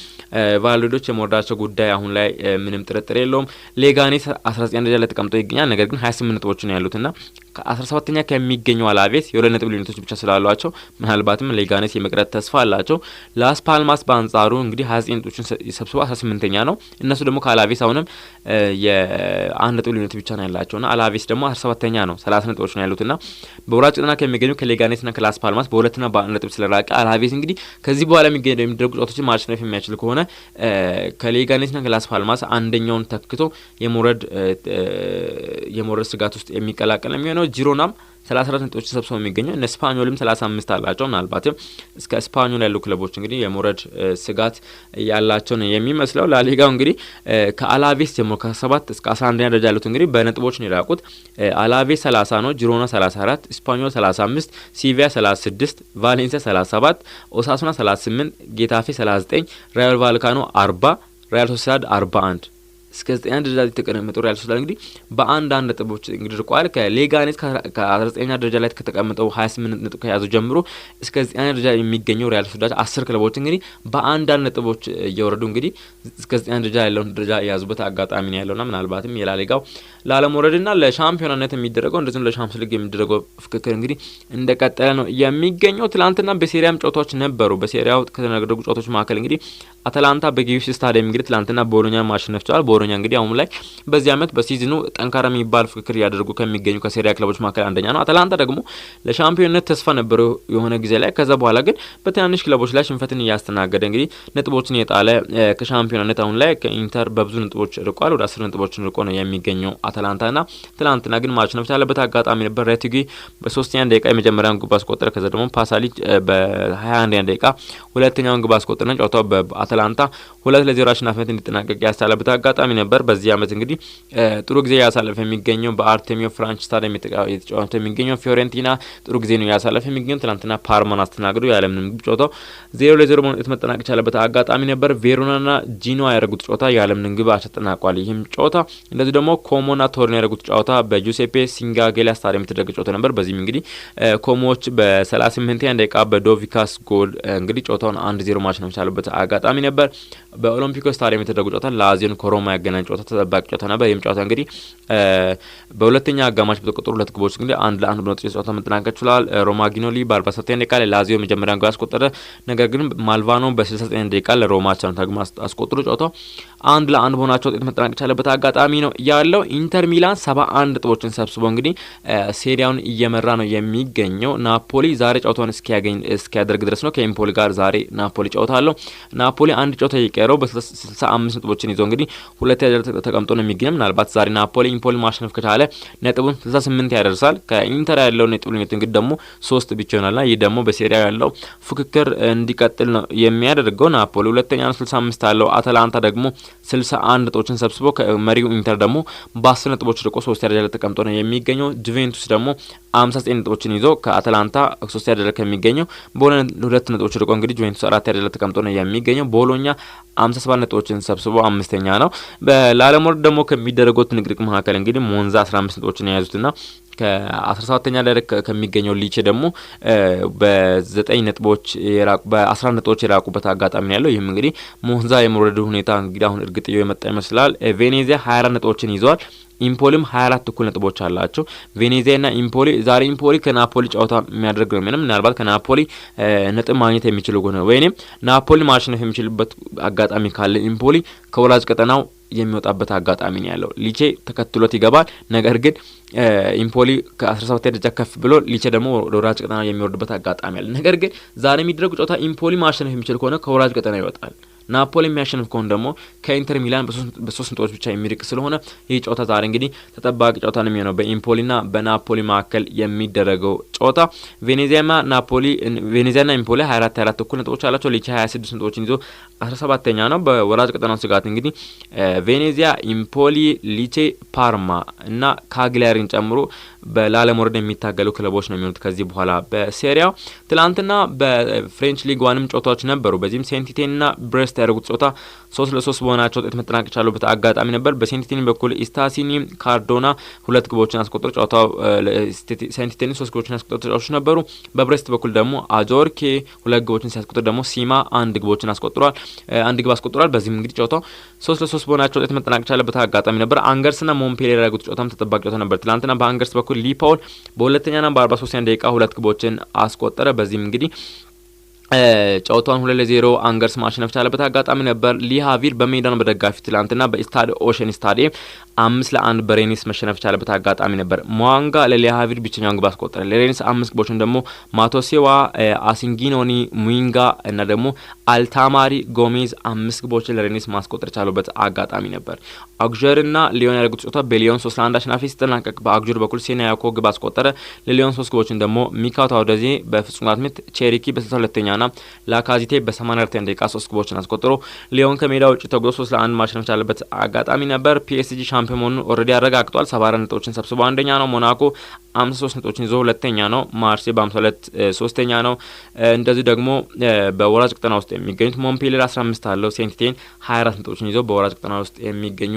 ቫላዶሊዶች የመውረዳቸው ጉዳይ አሁን ላይ ምንም ጥርጥር የለውም። ሌጋኔስ 19 ደረጃ ላይ ተቀምጦ ይገኛል። ነገር ግን 28 ነጥቦች ነው ያሉትና ከ17ኛ ከሚገኘው አላቬስ የሁለት ነጥብ ልዩነቶች ብቻ ስላሏቸው ምናልባትም ሌጋኔስ የመቅረት ተስፋ አላቸው። ላስ ፓልማስ በአንጻሩ እንግዲህ 29 ነጥቦችን ሰብስቦ 18ኛ ነው። እነሱ ደግሞ ከአላቬስ አሁንም የአንድ ነጥብ ልዩነት ብቻ ነው ያላቸውና አላቬስ ደግሞ 17ኛ ነው 30 ነጥቦች ነው ያሉትና በወራጅ ቀጠና ከሚገኙ ከሌጋኔስና ከላስ ፓልማስ በሁለትና በአንድ ነጥብ ስለራቀ አላቬስ እንግዲህ ከዚህ በኋላ የሚደረጉ ጨዋታዎችን ማሸነፍ የሚያችል ከሆነ ከሌጋኔስና ከላስ ፓልማስ አንደኛውን ተክቶ የሞረድ ስጋት ውስጥ የሚቀላቀል የሚሆነው። ጂሮናም 34 ነጥቦች ሰብስበው የሚገኘው እነ ስፓኞልም 35 አላቸው። ምናልባትም እስከ ስፓኞል ያሉ ክለቦች እንግዲህ የሞረድ ስጋት ያላቸው ነው የሚመስለው። ላሊጋው እንግዲህ ከአላቬስ ጀምሮ ከ7 እስከ 11ኛ ደረጃ ያሉት እንግዲህ በነጥቦች ነው የራቁት። አላቬስ 30 ነው፣ ጂሮና 34፣ ስፓኞል 35፣ ሲቪያ 36፣ ቫሌንሲያ 37፣ ኦሳሱና 38፣ ጌታፌ 39፣ ራዮ ቫልካኖ 40፣ ሪያል ሶሲዳድ 41 እስከ 9ኛ ደረጃ የተቀመጠው ሪያል ሶሲዳድ እንግዲህ በአንድ ነጥቦች እንግዲህ ርቋል። ከሌጋኔስ ከ19ኛ ደረጃ ላይ ከተቀመጠው 28 ነጥብ ከያዙ ጀምሮ እስከ 9ኛ ደረጃ የሚገኘው ሪያል ሶሲዳድ 10 ክለቦች እንግዲህ በአንድ ነጥቦች እየወረዱ እንግዲህ እስከ 9ኛ ደረጃ ያለውን ደረጃ የያዙበት አጋጣሚ ነው ያለውና ምናልባትም የላሊጋው ላለመውረድና ለሻምፒዮናነት የሚደረገው እንደዚሁም ለሻምፒዮንስ ሊግ የሚደረገው ፍክክር እንግዲህ እንደቀጠለ ነው የሚገኘው። ትላንትና በሴሪያም ጨዋታዎች ነበሩ። በሴሪያው ከተደረጉ ጨዋታዎች መካከል እንግዲህ አታላንታ በጊዩሲ ስታዲየም እንግዲህ ትላንትና ቦሎኛን ማሸነፍ ችሏል። ቦሎኛ እንግዲህ አሁን ላይ በዚህ አመት በሲዝኑ ጠንካራ የሚባል ፍክክር ያደርጉ ከሚገኙ ከሴሪያ ክለቦች መካከል አንደኛ ነው። አታላንታ ደግሞ ለሻምፒዮንነት ተስፋ ነበረው የሆነ ጊዜ ላይ፣ ከዛ በኋላ ግን በትናንሽ ክለቦች ላይ ሽንፈትን እያስተናገደ እንግዲህ ነጥቦችን የጣለ ከሻምፒዮንነት አሁን ላይ ከኢንተር በብዙ ነጥቦች ርቋል። ወደ 10 ነጥቦችን ርቆ ነው የሚገኘው አታላንታና ትላንትና ግን ማሸነፍ ቻለበት አጋጣሚ ነበር። ሬቲጊ በ3ኛ ደቂቃ የመጀመሪያውን ግብ አስቆጠረ። ከዛ ደግሞ ፓሳሊች በ21ኛ ደቂቃ ሁለተኛውን ግብ አስቆጠረ። ጨዋታው በአታላንታ 2-0 አሸናፊነት እንዲጠናቀቅ ያስቻለበት አጋጣሚ ነበር። በዚህ አመት እንግዲህ ጥሩ ጊዜ ያሳለፈ የሚገኘው በአርቴሚዮ ፍራንች ስታዲየም የተጫወተ የሚገኘው ፊዮሬንቲና ጥሩ ጊዜ ነው ያሳለፈ የሚገኘው። ትናንትና ፓርማን አስተናግዶ ያለምንም ግብ ጨዋታው 0-0 በመውጣት መጠናቀቅ ቻለበት አጋጣሚ ነበር። ቬሮናና ጂኖዋ ያደረጉት ጨዋታ ያለምንም ግብ ተጠናቋል። ይህም ጨዋታ እንደዚህ ደግሞ ኮሞና ቶሪኖ ያደረጉት ጨዋታ በጁሴፔ ሲንጋጌላ ስታዲየም የተደረገ ጨዋታ ነበር። በዚህም እንግዲህ ኮሞዎች በ38ኛ ደቂቃ በዶቪካስ ጎል እንግዲህ ጨዋታውን 1-0 ማሸነፍ ቻለበት አጋጣሚ ነበር። በኦሎምፒኮ ስታዲየም የተደረገ ጨዋታ ላዚዮን ከሮማ ያገናኝ ጨዋታ ተጠባቂ ጨዋታ ነበር። ይህም ጨዋታ እንግዲህ በሁለተኛ አጋማሽ በተቆጠሩ 2 ግቦች እንግዲህ 1-1 በሆነ ውጤት ጨዋታ መጠናቀቅ ችሏል። ሮማ ጊኖሊ በ47ኛ ደቂቃ ላይ ላዚዮ መጀመሪያውን ግብ አስቆጠረ። ነገር ግን ማልቫኖ በ69ኛ ደቂቃ ለሮማ ቻንታግማ አስቆጥሮ ጨዋታው 1-1 በሆናቸው ውጤት መጠናቀቅ ቻለበት አጋጣሚ ነው ያለው። ኢንተር ሚላን 71 ነጥቦችን ሰብስቦ እንግዲህ ሴሪያውን እየመራ ነው የሚገኘው። ናፖሊ ዛሬ ጨዋታውን እስኪያደርግ ድረስ ነው ከኢምፖሊ ጋር ዛሬ ናፖሊ ጨዋታ አለው። ናፖሊ አንድ ጨዋታ ይቀረው በ65 ነጥቦችን ይዞ እንግዲህ ሁለተኛ ደረጃ ተቀምጦ ነው የሚገኘው። ምናልባት ዛሬ ናፖሊ ኢምፖሊ ማሸነፍ ከቻለ ነጥቡን 68 ያደርሳል። ከኢንተር ያለው ነጥብ ልዩነት እንግዲህ ደግሞ 3 ብቻ ይሆናልና ይህ ደግሞ በሴሪያ ያለው ፉክክር እንዲቀጥል ነው የሚያደርገው። ናፖሊ ሁለተኛ ነው 65 አለው። አታላንታ ደግሞ 61 ነጥቦችን ሰብስቦ ከመሪው ኢንተር ደግሞ በ10 ነጥቦች ርቆ 3ኛ ደረጃ ላይ ተቀምጦ ነው የሚገኘው። ጁቬንቱስ ደግሞ 59 ነጥቦችን ይዞ ከአታላንታ 3ኛ ደረጃ ከሚገኘው በ2 ነጥቦች ርቆ እንግዲህ ጁቬንቱስ 4ኛ ደረጃ ላይ ተቀምጦ ነው የሚገኘው። ቦሎኛ 57 ነጥቦችን ሰብስቦ 5ኛ ነው። በላለመውረድ ደግሞ ከሚደረጉት ንቅንቅ መካከል እንግዲህ ሞንዛ 15 ነጥቦችን የያዙትና ከ17ኛ ላይ ከሚገኘው ሊቼ ደግሞ በ9 ነጥቦች በ11 ነጥቦች የራቁበት አጋጣሚ ነው ያለው። ይህም እንግዲህ ሞንዛ የመውረድ ሁኔታ እንግዲህ አሁን እርግጥ የመጣ ይመስላል። ቬኔዚያ 24 ነጥቦችን ይዟል። ኢምፖሊም 24 እኩል ነጥቦች አላቸው። ቬኔዚያና ኢምፖሊ ዛሬ ኢምፖሊ ከናፖሊ ጨዋታ የሚያደርግ ነው። ምናልባት ከናፖሊ ነጥብ ማግኘት የሚችሉ ከሆነ ወይንም ናፖሊ ማሸነፍ የሚችልበት አጋጣሚ ካለ ኢምፖሊ ከወራጅ ቀጠናው የሚወጣበት አጋጣሚ ነው ያለው። ሊቼ ተከትሎት ይገባል። ነገር ግን ኢምፖሊ ከ17 ደረጃ ከፍ ብሎ ሊቼ ደግሞ ወደ ወራጅ ቀጠና የሚወርድበት አጋጣሚ አለ። ነገር ግን ዛሬ የሚደረጉ ጨዋታ ኢምፖሊ ማሸነፍ የሚችል ከሆነ ከወራጅ ቀጠና ይወጣል። ናፖሊ የሚያሸንፍ ከሆነ ደግሞ ከኢንተር ሚላን በ3 ነጥቦች ብቻ የሚርቅ ስለሆነ ይህ ጨዋታ ዛሬ እንግዲህ ተጠባቂ ጨዋታ ነው የሚሆነው በኢምፖሊና በናፖሊ መካከል የሚደረገው ጨዋታ። ቬኔዚያና ኢምፖሊ 24 እኩል ነጥቦች አላቸው። ሊቼ 26 ነጥቦችን ይዞ 17ኛ ነው። በወራጅ ቀጠናው ስጋት እንግዲህ ቬኔዚያ፣ ኢምፖሊ፣ ሊቼ፣ ፓርማ እና ካግሊያሪን ጨምሮ ላለመውረድ የሚታገሉ ክለቦች ነው የሚሆኑት ከዚህ በኋላ በሴሪያው። ትላንትና በፍሬንች ሊግ ዋንም ጨዋታዎች ነበሩ። በዚህም ሴንቲቴንና ብሬስት ያደረጉት ጨዋታ 3-3 በሆናቸው ውጤት መጠናቀቅ ቻሉበት አጋጣሚ ነበር። በሴንቲቴን በኩል ኢስታሲኒ ካርዶና 2 ግቦችን አስቆጥሮ ጨዋታው ሴንቲቴን 3 ግቦችን አስቆጥሮ ተጫዋቾች ነበሩ። በብሬስት በኩል ደግሞ አጆርኬ 2 ግቦችን ሲያስቆጥር ደግሞ ሲማ 1 ግቦችን አስቆጥሯል። 1 ግብ አስቆጥሯል። በዚህም እንግዲህ ጨዋታው 3-3 በሆናቸው ውጤት መጠናቀቅ ቻለበት አጋጣሚ ነበር። አንገርስና ሞምፔሊየር ያደረጉት ጨዋታም ተጠባቂ ጨዋታ ነበር። ትላንትና በአንገርስ በኩል ሊፓውል በሁለተኛና በ43ኛ ደቂቃ ሁለት ግቦችን አስቆጠረ። በዚህም እንግዲህ ጨዋታውን 2-0 አንገርስ ማሸነፍ ቻለበት አጋጣሚ ነበር። ሊሃቪል በሜዳው በደጋፊ ትላንትና በስታድ ኦሽን ስታዲየም 5-1 በሬኒስ መሸነፍ ቻለበት አጋጣሚ ነበር። ሟንጋ ለሊሃቪል ብቸኛውን ግብ አስቆጠረ። ለሬኒስ 5 ግቦችን ደግሞ ማቶሴዋ፣ አሲንጊኖኒ፣ ሙንጋ እና ደግሞ አልታማሪ ጎሜዝ 5 ግቦችን ለሬኒስ ማስቆጠር ቻሉበት አጋጣሚ ነበር። አግጀርና ሊዮን ያደረጉት ጨዋታ በሊዮን 3-1 አሸናፊ ሲጠናቀቅ በአግጀር በኩል ሴናያኮ ግብ አስቆጠረ። ለሊዮን 3 ግቦችን ደግሞ ሚካው ታውደዚ በፍጹም ቅጣት ምት፣ ቼሪኪ በ62ኛ ና ላካዚቴ በ84ኛ ደቂቃ 3 ግቦችን አስቆጥሮ ሊዮን ከሜዳ ውጭ ተጉዞ 3-1 ማሸነፍ ቻለበት አጋጣሚ ነበር። ፒኤስጂ ሻምፒዮን መሆኑን ኦልሬዲ አረጋግጧል። 74 ነጥቦችን ሰብስቦ አንደኛ ነው። ሞናኮ 53 ነጥቦችን ይዞ ሁለተኛ ነው። ማርሴይ በ52 ሶስተኛ ነው። እንደዚህ ደግሞ በወራጅ ቀጠና ውስጥ የሚገኙት ሞንፔሊየር 15 አለው። ሴንቲቴን 24 ነጥቦችን ይዞ በወራጅ ቀጠና ውስጥ የሚገኙ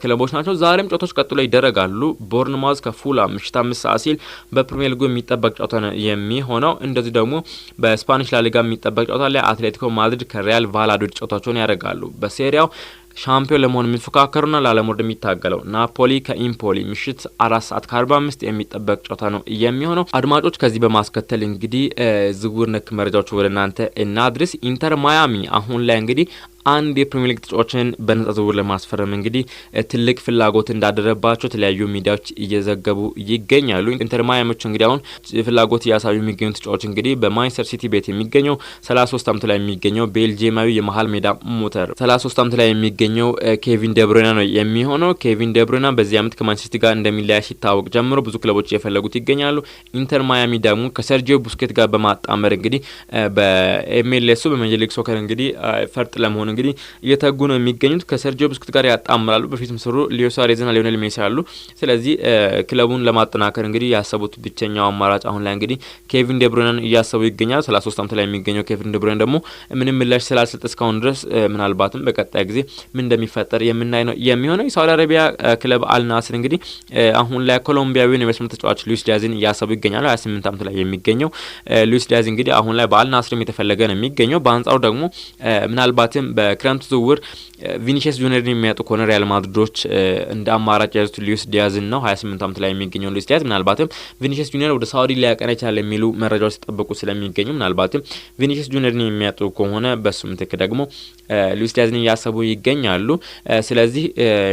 ክለቦች ናቸው። ዛሬም ጨዋታዎች ቀጥሎ ይደረጋሉ። ቦርንማውዝ ከፉላም ምሽት 5 ሰዓት ሲል በፕሪሚየር ሊጉ የሚጠበቅ ጨዋታ ነው የሚሆነው። እንደዚህ ደግሞ በስፓኒሽ ላሊጋ የሚጠበቅ ጨዋታ ላይ አትሌቲኮ ማድሪድ ከሪያል ቫላዶሊድ ጨዋታቸውን ያደርጋሉ። በሴሪያው ሻምፒዮን ለመሆን የሚፎካከሩና ላለመውረድ የሚታገለው ናፖሊ ከኢምፖሊ ምሽት 4:45 የሚጠበቅ ጨዋታ ነው የሚሆነው። አድማጮች ከዚህ በማስከተል እንግዲህ ዝውውር ነክ መረጃዎች ወደ እናንተ እናድርስ። ኢንተር ማያሚ አሁን ላይ እንግዲህ አንድ የፕሪሚየር ሊግ ተጫዋቾችን በነጻ ዝውውር ለማስፈረም እንግዲህ ትልቅ ፍላጎት እንዳደረባቸው የተለያዩ ሚዲያዎች እየዘገቡ ይገኛሉ። ኢንተር ማያሚዎች እንግዲህ አሁን ፍላጎት እያሳዩ የሚገኙ ተጫዋቾች እንግዲህ በማንቸስተር ሲቲ ቤት የሚገኘው 33 ዓመት ላይ የሚገኘው ቤልጂየማዊ የመሃል ሜዳ ሞተር 33 ዓመት ላይ የሚገኘው ኬቪን ደብሩይና ነው የሚሆነው። ኬቪን ደብሩይና በዚህ ዓመት ከማንቸስተር ሲቲ ጋር እንደሚለያይ ሲታወቅ ጀምሮ ብዙ ክለቦች እየፈለጉት ይገኛሉ። ኢንተር ማያሚ ደግሞ ከሰርጂዮ ቡስኬት ጋር በማጣመር እንግዲህ በኤምኤልኤሱ በሜጀር ሊግ ሶከር እንግዲህ ፈርጥ ለመሆን እንግዲህ እየተጉ ነው የሚገኙት። ከሰርጂዮ ቡስኬት ጋር ያጣምራሉ። በፊትም ስሩ ሊዮ ሱዋሬዝና ሊዮኔል ሜሲ አሉ። ስለዚህ ክለቡን ለማጠናከር እንግዲህ ያሰቡት ብቸኛው አማራጭ አሁን ላይ እንግዲህ ኬቪን ደብሩይናን እያሰቡ ይገኛሉ። 33 ዓመት ላይ የሚገኘው ኬቪን ደብሩይና ደግሞ ምንም ምላሽ ስላልሰጠ እስካሁን ድረስ ምናልባትም በቀጣይ ጊዜ ምን እንደሚፈጠር የምናይ ነው የሚሆነው። የሳውዲ አረቢያ ክለብ አልናስር እንግዲህ አሁን ላይ ኮሎምቢያዊውን የመስመር ተጫዋች ሉዊስ ዲያዝን እያሰቡ ይገኛሉ። 28 ዓመት ላይ የሚገኘው ሉዊስ ዲያዝ እንግዲህ አሁን ላይ በአልናስርም የተፈለገ ነው የሚገኘው። በአንጻሩ ደግሞ ምናልባትም በክረምቱ ዝውውር ቪኒሲየስ ጁኒየርን የሚያጡ ከሆነ ሪያል ማድሪዶች እንደ አማራጭ ያዙት ሉዊስ ዲያዝን ነው። 28 ዓመት ላይ የሚገኘው ሉዊስ ዲያዝ ምናልባትም ቪኒሲየስ ጁኒየር ወደ ሳውዲ ሊያቀና ይችላል የሚሉ መረጃዎች ሲጠበቁ ስለሚገኙ ምናልባትም ቪኒሲየስ ጁኒየርን የሚያጡ ከሆነ በሱ ምትክ ደግሞ ሉዊስ ዲያዝን እያሰቡ ይገኛሉ። ስለዚህ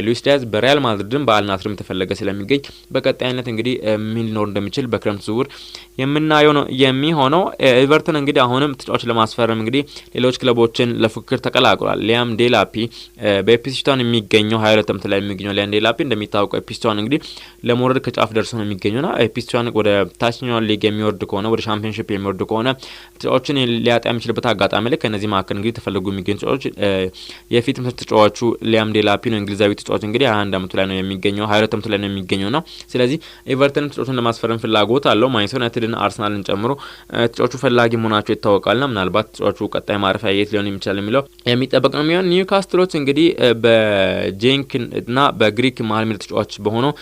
ሉዊስ ዲያዝ በሪያል ማድሪድም በአልናስርም ተፈለገ ስለሚገኝ በቀጣይነት እንግዲህ ምን ሊኖር እንደሚችል በክረምት ዝውውር የምናየው ነው የሚሆነው። ኤቨርተን እንግዲህ አሁንም ተጫዋች ለማስፈረም እንግዲህ ሌሎች ክለቦችን ለፉክክር ተቀላቅሏል። ሊያም ዴላፒ በኢፕስዊች የሚገኘው 22 ዓመት ላይ የሚገኘው ሊያም ዴላፒ እንደሚታወቀው ኢፕስዊች እንግዲህ ለመውረድ ከጫፍ ደርሶ ነው የሚገኘውና ኢፕስዊች ወደ ታችኛው ሊግ የሚወርድ ከሆነ ወደ ሻምፒዮንሺፕ የሚወርድ ከሆነ ተጫዋቾችን ሊያጣ የሚችልበት አጋጣሚ ላይ ከነዚህ መካከል እንግዲህ ተፈልጉ የሚገኙ ተጫዋቾች የፊት መስመር ተጫዋቹ ሊያም ዴላፒ ነው። እንግሊዛዊ ተጫዋች እንግዲህ 21 ዓመት ላይ ነው የሚገኘው 22 ዓመት ላይ ነው የሚገኘውና ስለዚህ ኤቨርተን ተጫዋቾችን ለማስፈረም ፍላጎት አለው። ማንቸስተር ዩናይትድና አርሰናልን ጨምሮ ተጫዋቹ ፈላጊ መሆናቸው ይታወቃልና ምናልባት ተጫዋቹ ቀጣይ ማረፊያ የት ሊሆን የሚችል የሚለው የሚጠበቅ ነው የሚሆን። ኒውካስትሎች እንግዲህ በጄንክ እና በግሪክ መሀል ሜዳ ተጫዋች በሆነው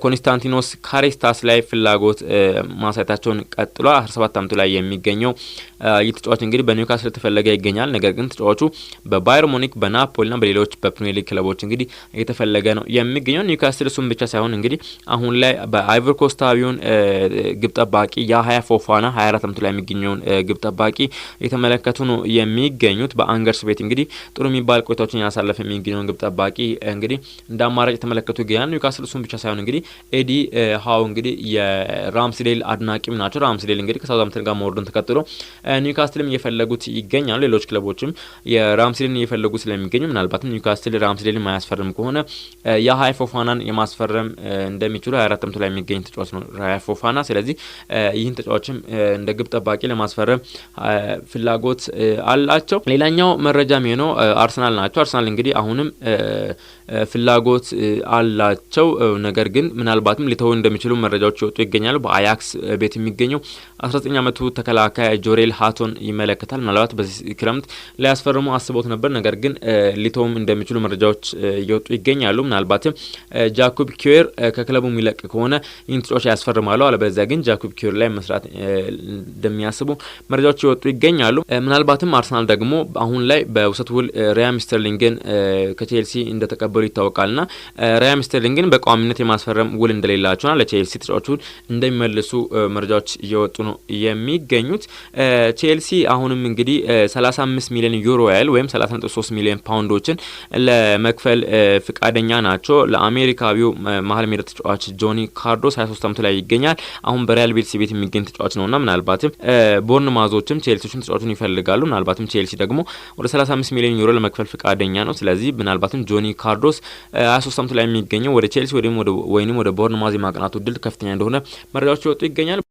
ኮንስታንቲኖስ ካሬስታስ ላይ ፍላጎት ማሳየታቸውን ቀጥሏል። 17 ዓመቱ ላይ የሚገኘው ይህ ተጫዋች እንግዲህ በኒውካስትል ተፈለገ ይገኛል። ነገር ግን ተጫዋቹ በባየር ሙኒክ በናፖሊና በሌሎች በፕሪሚየር ሊግ ክለቦች እንግዲህ እየተፈለገ ነው የሚገኘው። ኒውካስትል እሱም ብቻ ሳይሆን እንግዲህ አሁን ላይ በአይቮሪ ኮስታዊውን ግብ ጠባቂ ያህያ ፎፋና 24 ዓመቱ ላይ የሚገኘውን ግብ ጠባቂ የተመለከቱ ነው የሚገኙት። በአንገርስ ቤት እንግዲህ ጥሩ የሚባል ቆይታዎችን ያሳለፈ የሚገኘውን ግብ ጠባቂ እንግዲህ እንደ አማራጭ የተመለከቱ ይገኛል። ኒውካስትል እሱም ብቻ ሳይሆን እንግዲህ ኤዲ ሃው እንግዲህ የራምስዴል አድናቂም ናቸው። ራምስዴል እንግዲህ ከሳውዛምፕተን ጋር መውረዱን ተከትሎ ኒውካስትልም እየፈለጉት ይገኛሉ። ሌሎች ክለቦችም የራምስዴልን እየፈለጉ ስለሚገኙ ምናልባትም ኒውካስትል ራምስዴልን ማያስፈርም ከሆነ የሃይ ፎፋናን የማስፈረም እንደሚችሉ 24 ዓመቱ ላይ የሚገኝ ተጫዋች ነው ሃይ ፎፋና። ስለዚህ ይህን ተጫዋችም እንደ ግብ ጠባቂ ለማስፈረም ፍላጎት አላቸው። ሌላኛው መረጃ የሚሆነው አርሰናል ናቸው። አርሰናል እንግዲህ አሁንም ፍላጎት አላቸው። ነገር ግን ምናልባትም ሊተው እንደሚችሉ መረጃዎች ይወጡ ይገኛሉ። በአያክስ ቤት የሚገኘው 19 ዓመቱ ተከላካይ ጆሬል ሃቶን ይመለከታል። ምናልባት በዚህ ክረምት ሊያስፈርሙ አስበውት ነበር። ነገር ግን ሊተውም እንደሚችሉ መረጃዎች እየወጡ ይገኛሉ። ምናልባትም ጃኮብ ኪዌር ከክለቡ የሚለቅ ከሆነ ይህን ተጫዋች ያስፈርማሉ። አለበለዚያ ግን ጃኮብ ኪዌር ላይ መስራት እንደሚያስቡ መረጃዎች ይወጡ ይገኛሉ። ምናልባትም አርሰናል ደግሞ አሁን ላይ በውሰት ያደረጉት ውል ራሂም ስተርሊንግን ከቼልሲ እንደተቀበሉ ይታወቃልና ራሂም ስተርሊንግን በቋሚነት የማስፈረም ውል እንደሌላቸውና ለቼልሲ ተጫዋቹን እንደሚመልሱ መረጃዎች እየወጡ ነው የሚገኙት። ቼልሲ አሁንም እንግዲህ 35 ሚሊዮን ዩሮ ያህል ወይም 30.3 ሚሊዮን ፓውንዶችን ለመክፈል ፍቃደኛ ናቸው። ለአሜሪካዊው መሀል ሜዳ ተጫዋች ጆኒ ካርዶስ 23 ዓመቱ ላይ ይገኛል። አሁን በሪያል ቤቲስ ቤት የሚገኝ ተጫዋች ነውና ምናልባትም ቦርንማውዞችም ቼልሲዎችም ተጫዋቹን ይፈልጋሉ። ምናልባትም ቼልሲ ደግሞ ወደ 35 ሚሊዮን ዩሮ ለመክፈል ፍቃደኛ ነው። ስለዚህ ምናልባትም ጆኒ ካርዶስ 23 ዓመቱ ላይ የሚገኘው ወደ ቼልሲ ወይም ወደ ቦርንማውዝ የማቅናቱ እድል ከፍተኛ እንደሆነ መረጃዎች ይወጡ ይገኛል።